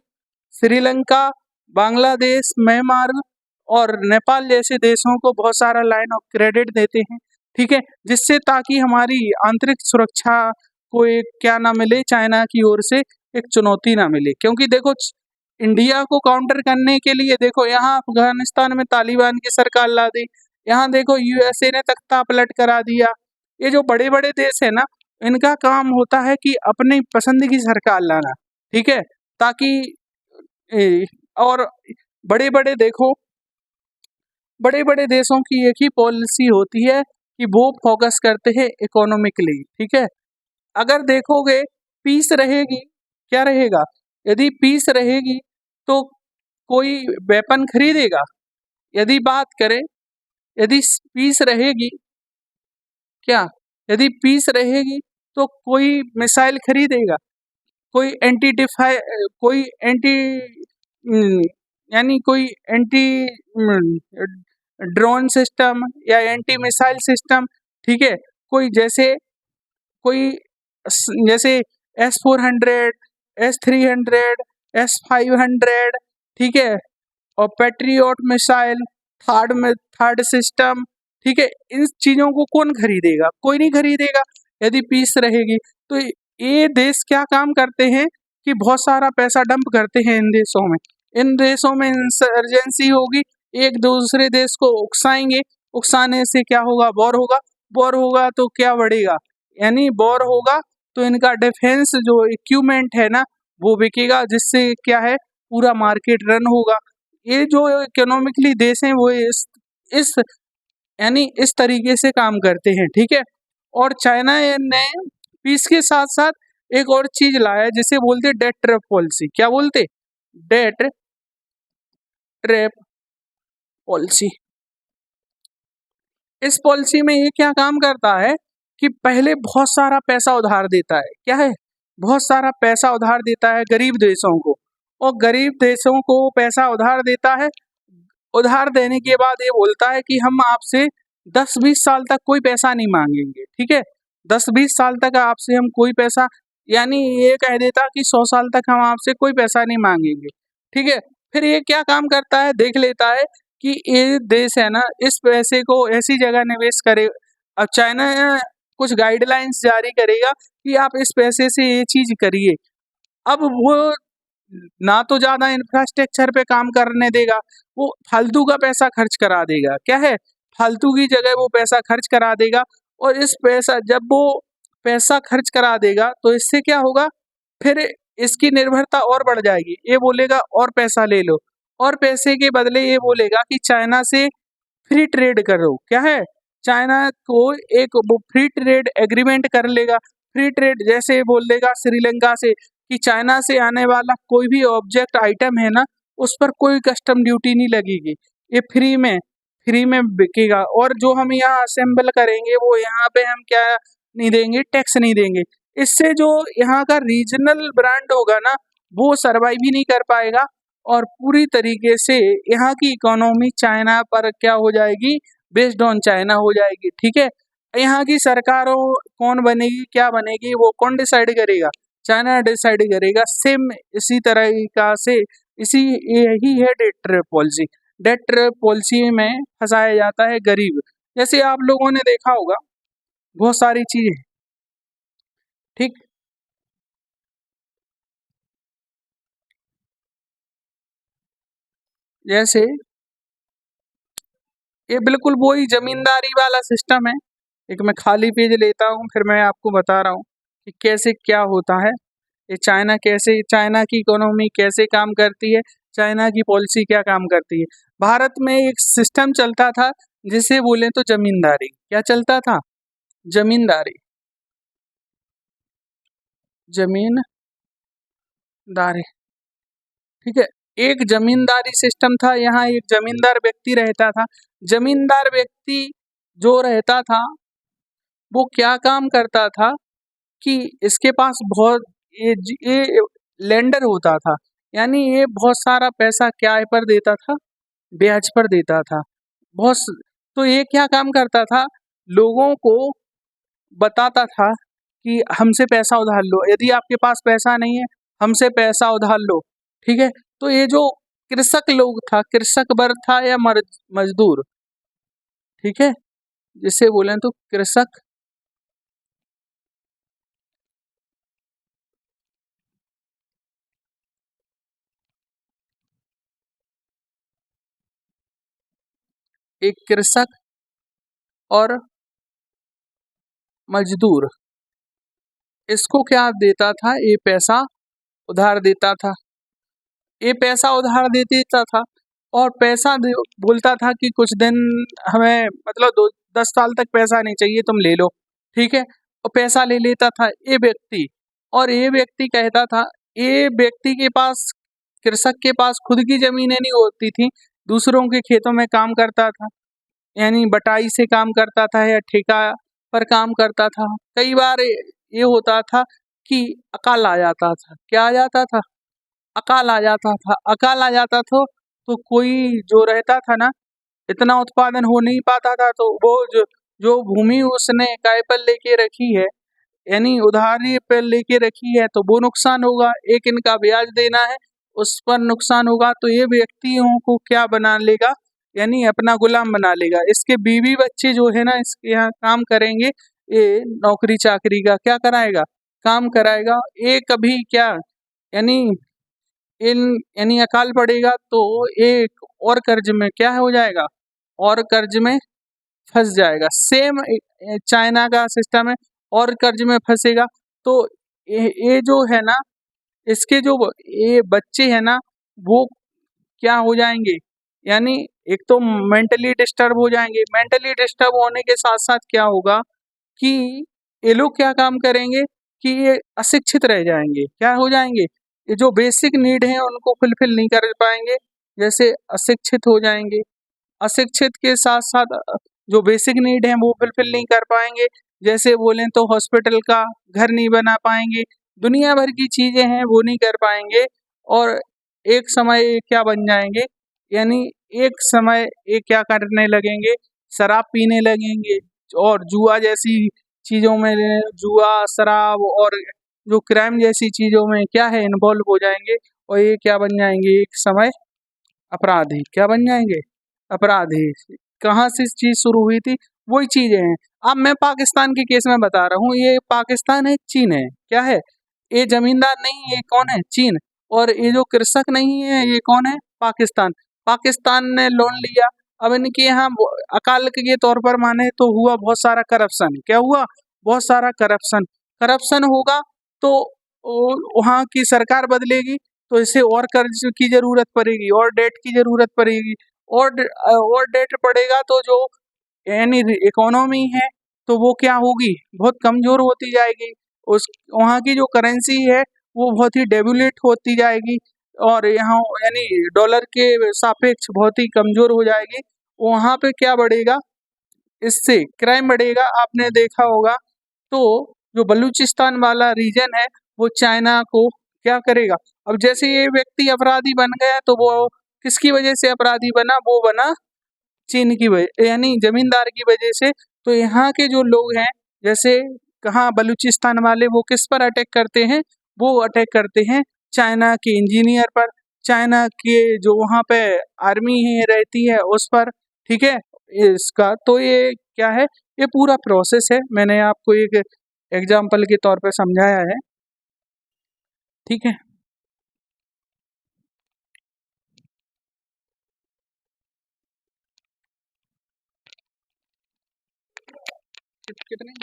श्रीलंका, बांग्लादेश, म्यांमार और नेपाल जैसे देशों को बहुत सारा लाइन ऑफ क्रेडिट देते हैं, ठीक है, जिससे ताकि हमारी आंतरिक सुरक्षा को एक क्या ना मिले, चाइना की ओर से एक चुनौती ना मिले। क्योंकि देखो इंडिया को काउंटर करने के लिए देखो यहाँ अफगानिस्तान में तालिबान की सरकार ला दी, यहाँ देखो यूएसए ने तख्ता पलट करा दिया। ये जो बड़े बड़े देश है ना, इनका काम होता है कि अपनी पसंद की सरकार लाना, ठीक है, ताकि और बड़े बड़े देखो, बड़े बड़े देशों की एक ही पॉलिसी होती है कि वो फोकस करते हैं इकोनॉमिकली, ठीक है। अगर देखोगे पीस रहेगी, क्या रहेगा, यदि पीस रहेगी तो कोई वेपन खरीदेगा, यदि बात करें, यदि पीस रहेगी, क्या यदि पीस रहेगी तो कोई मिसाइल खरीदेगा, कोई कोई एंटी यानी कोई एंटी ड्रोन सिस्टम या एंटी मिसाइल सिस्टम, ठीक है, कोई कोई जैसे S-400, S-300, S-500, ठीक है, और पैट्रियट मिसाइल, थर्ड सिस्टम, ठीक है, इन चीजों को कौन खरीदेगा, कोई नहीं खरीदेगा यदि पीस रहेगी। तो ये देश क्या काम करते हैं कि बहुत सारा पैसा डंप करते हैं इन देशों में इंसर्जेंसी होगी, एक दूसरे देश को उकसाएंगे, उकसाने से क्या होगा, वॉर होगा तो क्या बढ़ेगा, यानी वॉर होगा तो इनका डिफेंस जो इक्विपमेंट है ना वो बिकेगा, जिससे क्या है, पूरा मार्केट रन होगा। ये जो इकोनॉमिकली देश हैं वो इस यानी इस तरीके से काम करते हैं, ठीक है। और चाइना ने पीस के साथ साथ एक और चीज लाया जिसे बोलते डेट ट्रैप पॉलिसी। क्या बोलते, डेट ट्रैप पॉलिसी। इस पॉलिसी में ये क्या काम करता है कि पहले बहुत सारा पैसा उधार देता है, क्या है, बहुत सारा पैसा उधार देता है गरीब देशों को, और गरीब देशों को पैसा उधार देता है, उधार देने के बाद ये बोलता है कि हम आपसे 10-20 साल तक कोई पैसा नहीं मांगेंगे, ठीक है, 10-20 साल तक आपसे हम कोई पैसा, यानी ये कह देता कि 100 साल तक हम आपसे कोई पैसा नहीं मांगेंगे, ठीक है। फिर ये क्या काम करता है, देख लेता है कि ये देश है ना इस पैसे को ऐसी जगह निवेश करे। अब चाइना कुछ गाइडलाइंस जारी करेगा कि आप इस पैसे से ये चीज करिए। अब वो ना तो ज्यादा इंफ्रास्ट्रक्चर पे काम करने देगा, वो फालतू का पैसा खर्च करा देगा, क्या है, फालतू की जगह वो पैसा खर्च करा देगा। और इस पैसा जब वो पैसा खर्च करा देगा तो इससे क्या होगा, फिर इसकी निर्भरता और बढ़ जाएगी, ये बोलेगा और पैसा ले लो, और पैसे के बदले ये बोलेगा कि चाइना से फ्री ट्रेड करो, क्या है, चाइना को एक वो फ्री ट्रेड एग्रीमेंट कर लेगा। फ्री ट्रेड जैसे बोल देगा श्रीलंका से कि चाइना से आने वाला कोई भी ऑब्जेक्ट आइटम है ना उस पर कोई कस्टम ड्यूटी नहीं लगेगी, ये फ्री में बिकेगा, और जो हम यहाँ असेंबल करेंगे वो यहाँ पे हम क्या नहीं देंगे, टैक्स नहीं देंगे। इससे जो यहाँ का रीजनल ब्रांड होगा ना वो सरवाइव ही नहीं कर पाएगा, और पूरी तरीके से यहाँ की इकोनॉमी चाइना पर क्या हो जाएगी, बेस्ड ऑन चाइना हो जाएगी, ठीक है। यहाँ की सरकारों कौन बनेगी, क्या बनेगी, वो कौन डिसाइड करेगा, चाइना डिसाइड करेगा। सेम इसी तरीका से यही है debt trap policy. Debt trap policy में फंसाया जाता है गरीब, जैसे आप लोगों ने देखा होगा बहुत सारी चीजें, ठीक, जैसे ये बिल्कुल वही जमींदारी वाला सिस्टम है। एक मैं खाली पेज लेता हूँ फिर मैं आपको बता रहा हूँ कि कैसे क्या होता है, ये चाइना की इकोनॉमी कैसे काम करती है, चाइना की पॉलिसी क्या काम करती है। भारत में एक सिस्टम चलता था जिसे बोले तो जमींदारी। क्या चलता था, जमींदारी, जमींदारी, ठीक है। एक जमींदारी सिस्टम था, यहाँ एक जमींदार व्यक्ति रहता था। जमींदार व्यक्ति जो रहता था वो क्या काम करता था कि इसके पास बहुत ये लेंडर होता था, यानी ये बहुत सारा पैसा क्या पर देता था, ब्याज पर देता था। तो ये क्या काम करता था, लोगों को बताता था कि हमसे पैसा उधार लो, यदि आपके पास पैसा नहीं है हमसे पैसा उधार लो, ठीक है। तो ये जो कृषक लोग था, कृषक वर्ग था या मजदूर, ठीक है, जिसे बोले तो कृषक एक कृषक और मजदूर, इसको क्या देता था, ये पैसा उधार देता था, ये पैसा उधार दे देता था और बोलता था कि कुछ दिन हमें मतलब 10 साल तक पैसा नहीं चाहिए, तुम ले लो, ठीक है। और पैसा ले लेता था ये व्यक्ति, और ये व्यक्ति कहता था, ये व्यक्ति के पास, कृषक के पास खुद की जमीनें नहीं होती थी, दूसरों के खेतों में काम करता था, यानी बटाई से काम करता था या ठेका पर काम करता था। कई बार ये होता था कि अकाल आ जाता था, क्या आ जाता था, अकाल आ जाता था, अकाल आ जाता तो कोई जो रहता था ना, इतना उत्पादन हो नहीं पाता था, तो वो जो भूमि उसने काय पर लेके रखी है, यानी उधारी पे लेके रखी है, तो वो नुकसान होगा, एक इनका ब्याज देना है उस पर नुकसान होगा, तो ये व्यक्तियों को क्या बना लेगा, यानी अपना गुलाम बना लेगा। इसके बीवी बच्चे जो है ना, इसके यहाँ काम करेंगे, ये नौकरी चाकरी का क्या कराएगा, काम कराएगा। ये कभी क्या, यानी इन यानी अकाल पड़ेगा तो एक और कर्ज में क्या हो जाएगा, और कर्ज में फंस जाएगा। सेम चाइना का सिस्टम है, और कर्ज में फंसेगा तो ये जो है ना, इसके जो ये बच्चे हैं ना, वो क्या हो जाएंगे, यानी एक तो मेंटली डिस्टर्ब हो जाएंगे, मेंटली डिस्टर्ब होने के साथ साथ क्या होगा कि ये लोग क्या काम करेंगे कि ये अशिक्षित रह जाएंगे, क्या हो जाएंगे, ये जो बेसिक नीड है उनको फुलफिल नहीं कर पाएंगे, जैसे अशिक्षित हो जाएंगे, अशिक्षित के साथ साथ जो बेसिक नीड है वो फुलफिल नहीं कर पाएंगे, जैसे बोलें तो हॉस्पिटल का घर नहीं बना पाएंगे, दुनिया भर की चीजें हैं वो नहीं कर पाएंगे, और एक समय ये क्या बन जाएंगे, यानी एक समय ये क्या करने लगेंगे, शराब पीने लगेंगे, और जुआ जैसी चीजों में, जुआ शराब और जो क्राइम जैसी चीजों में क्या है इन्वॉल्व हो जाएंगे, और ये क्या बन जाएंगे, एक समय अपराधी, क्या बन जाएंगे, अपराधी। कहाँ से चीज शुरू हुई थी, वही चीजें हैं। अब मैं पाकिस्तान के केस में बता रहा हूँ, ये पाकिस्तान है, चीन है, क्या है, ये जमींदार नहीं है, ये कौन है, चीन, और ये जो कृषक नहीं है ये कौन है, पाकिस्तान। पाकिस्तान ने लोन लिया, अब इनके यहाँ अकाल के तौर पर माने तो हुआ बहुत सारा करप्शन, क्या हुआ, बहुत सारा करप्शन, करप्शन होगा तो वहाँ की सरकार बदलेगी, तो इसे और कर्ज की जरूरत पड़ेगी, और डेट की जरूरत पड़ेगी, और डेट पड़ेगा तो जो यानी इकोनॉमी है तो वो क्या होगी, बहुत कमजोर होती जाएगी, उस वहाँ की जो करेंसी है वो बहुत ही डेवलूट होती जाएगी, और यहाँ यानी डॉलर के सापेक्ष बहुत ही कमजोर हो जाएगी। वहाँ पे क्या बढ़ेगा, इससे क्राइम बढ़ेगा, आपने देखा होगा। तो जो बलूचिस्तान वाला रीजन है वो चाइना को क्या करेगा, अब जैसे ये व्यक्ति अपराधी बन गया तो वो किसकी वजह से अपराधी बना, वो बना चीन की वजह, यानी जमींदार की वजह से। तो यहाँ के जो लोग हैं, जैसे कहाँ बलूचिस्तान वाले, वो किस पर अटैक करते हैं, वो अटैक करते हैं चाइना के इंजीनियर पर, चाइना के जो वहाँ पे आर्मी है रहती है उस पर, ठीक है। इसका तो ये क्या है, ये पूरा प्रोसेस है, मैंने आपको एक एग्जाम्पल के तौर पर समझाया है, ठीक है। कितने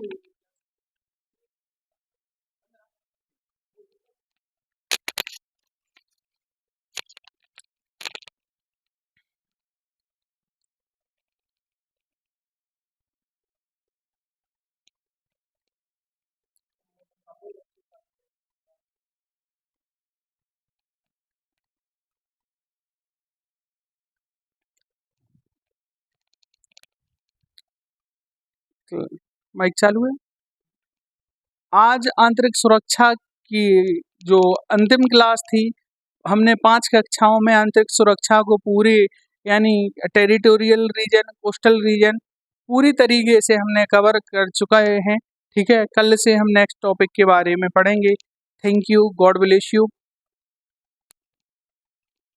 माइक चालू है। आज आंतरिक सुरक्षा की जो अंतिम क्लास थी, हमने 5 कक्षाओं में आंतरिक सुरक्षा को पूरी यानी टेरिटोरियल रीजन, कोस्टल रीजन, पूरी तरीके से हमने कवर कर चुका हैं। ठीक है, कल से हम नेक्स्ट टॉपिक के बारे में पढ़ेंगे। Thank you, God bless you.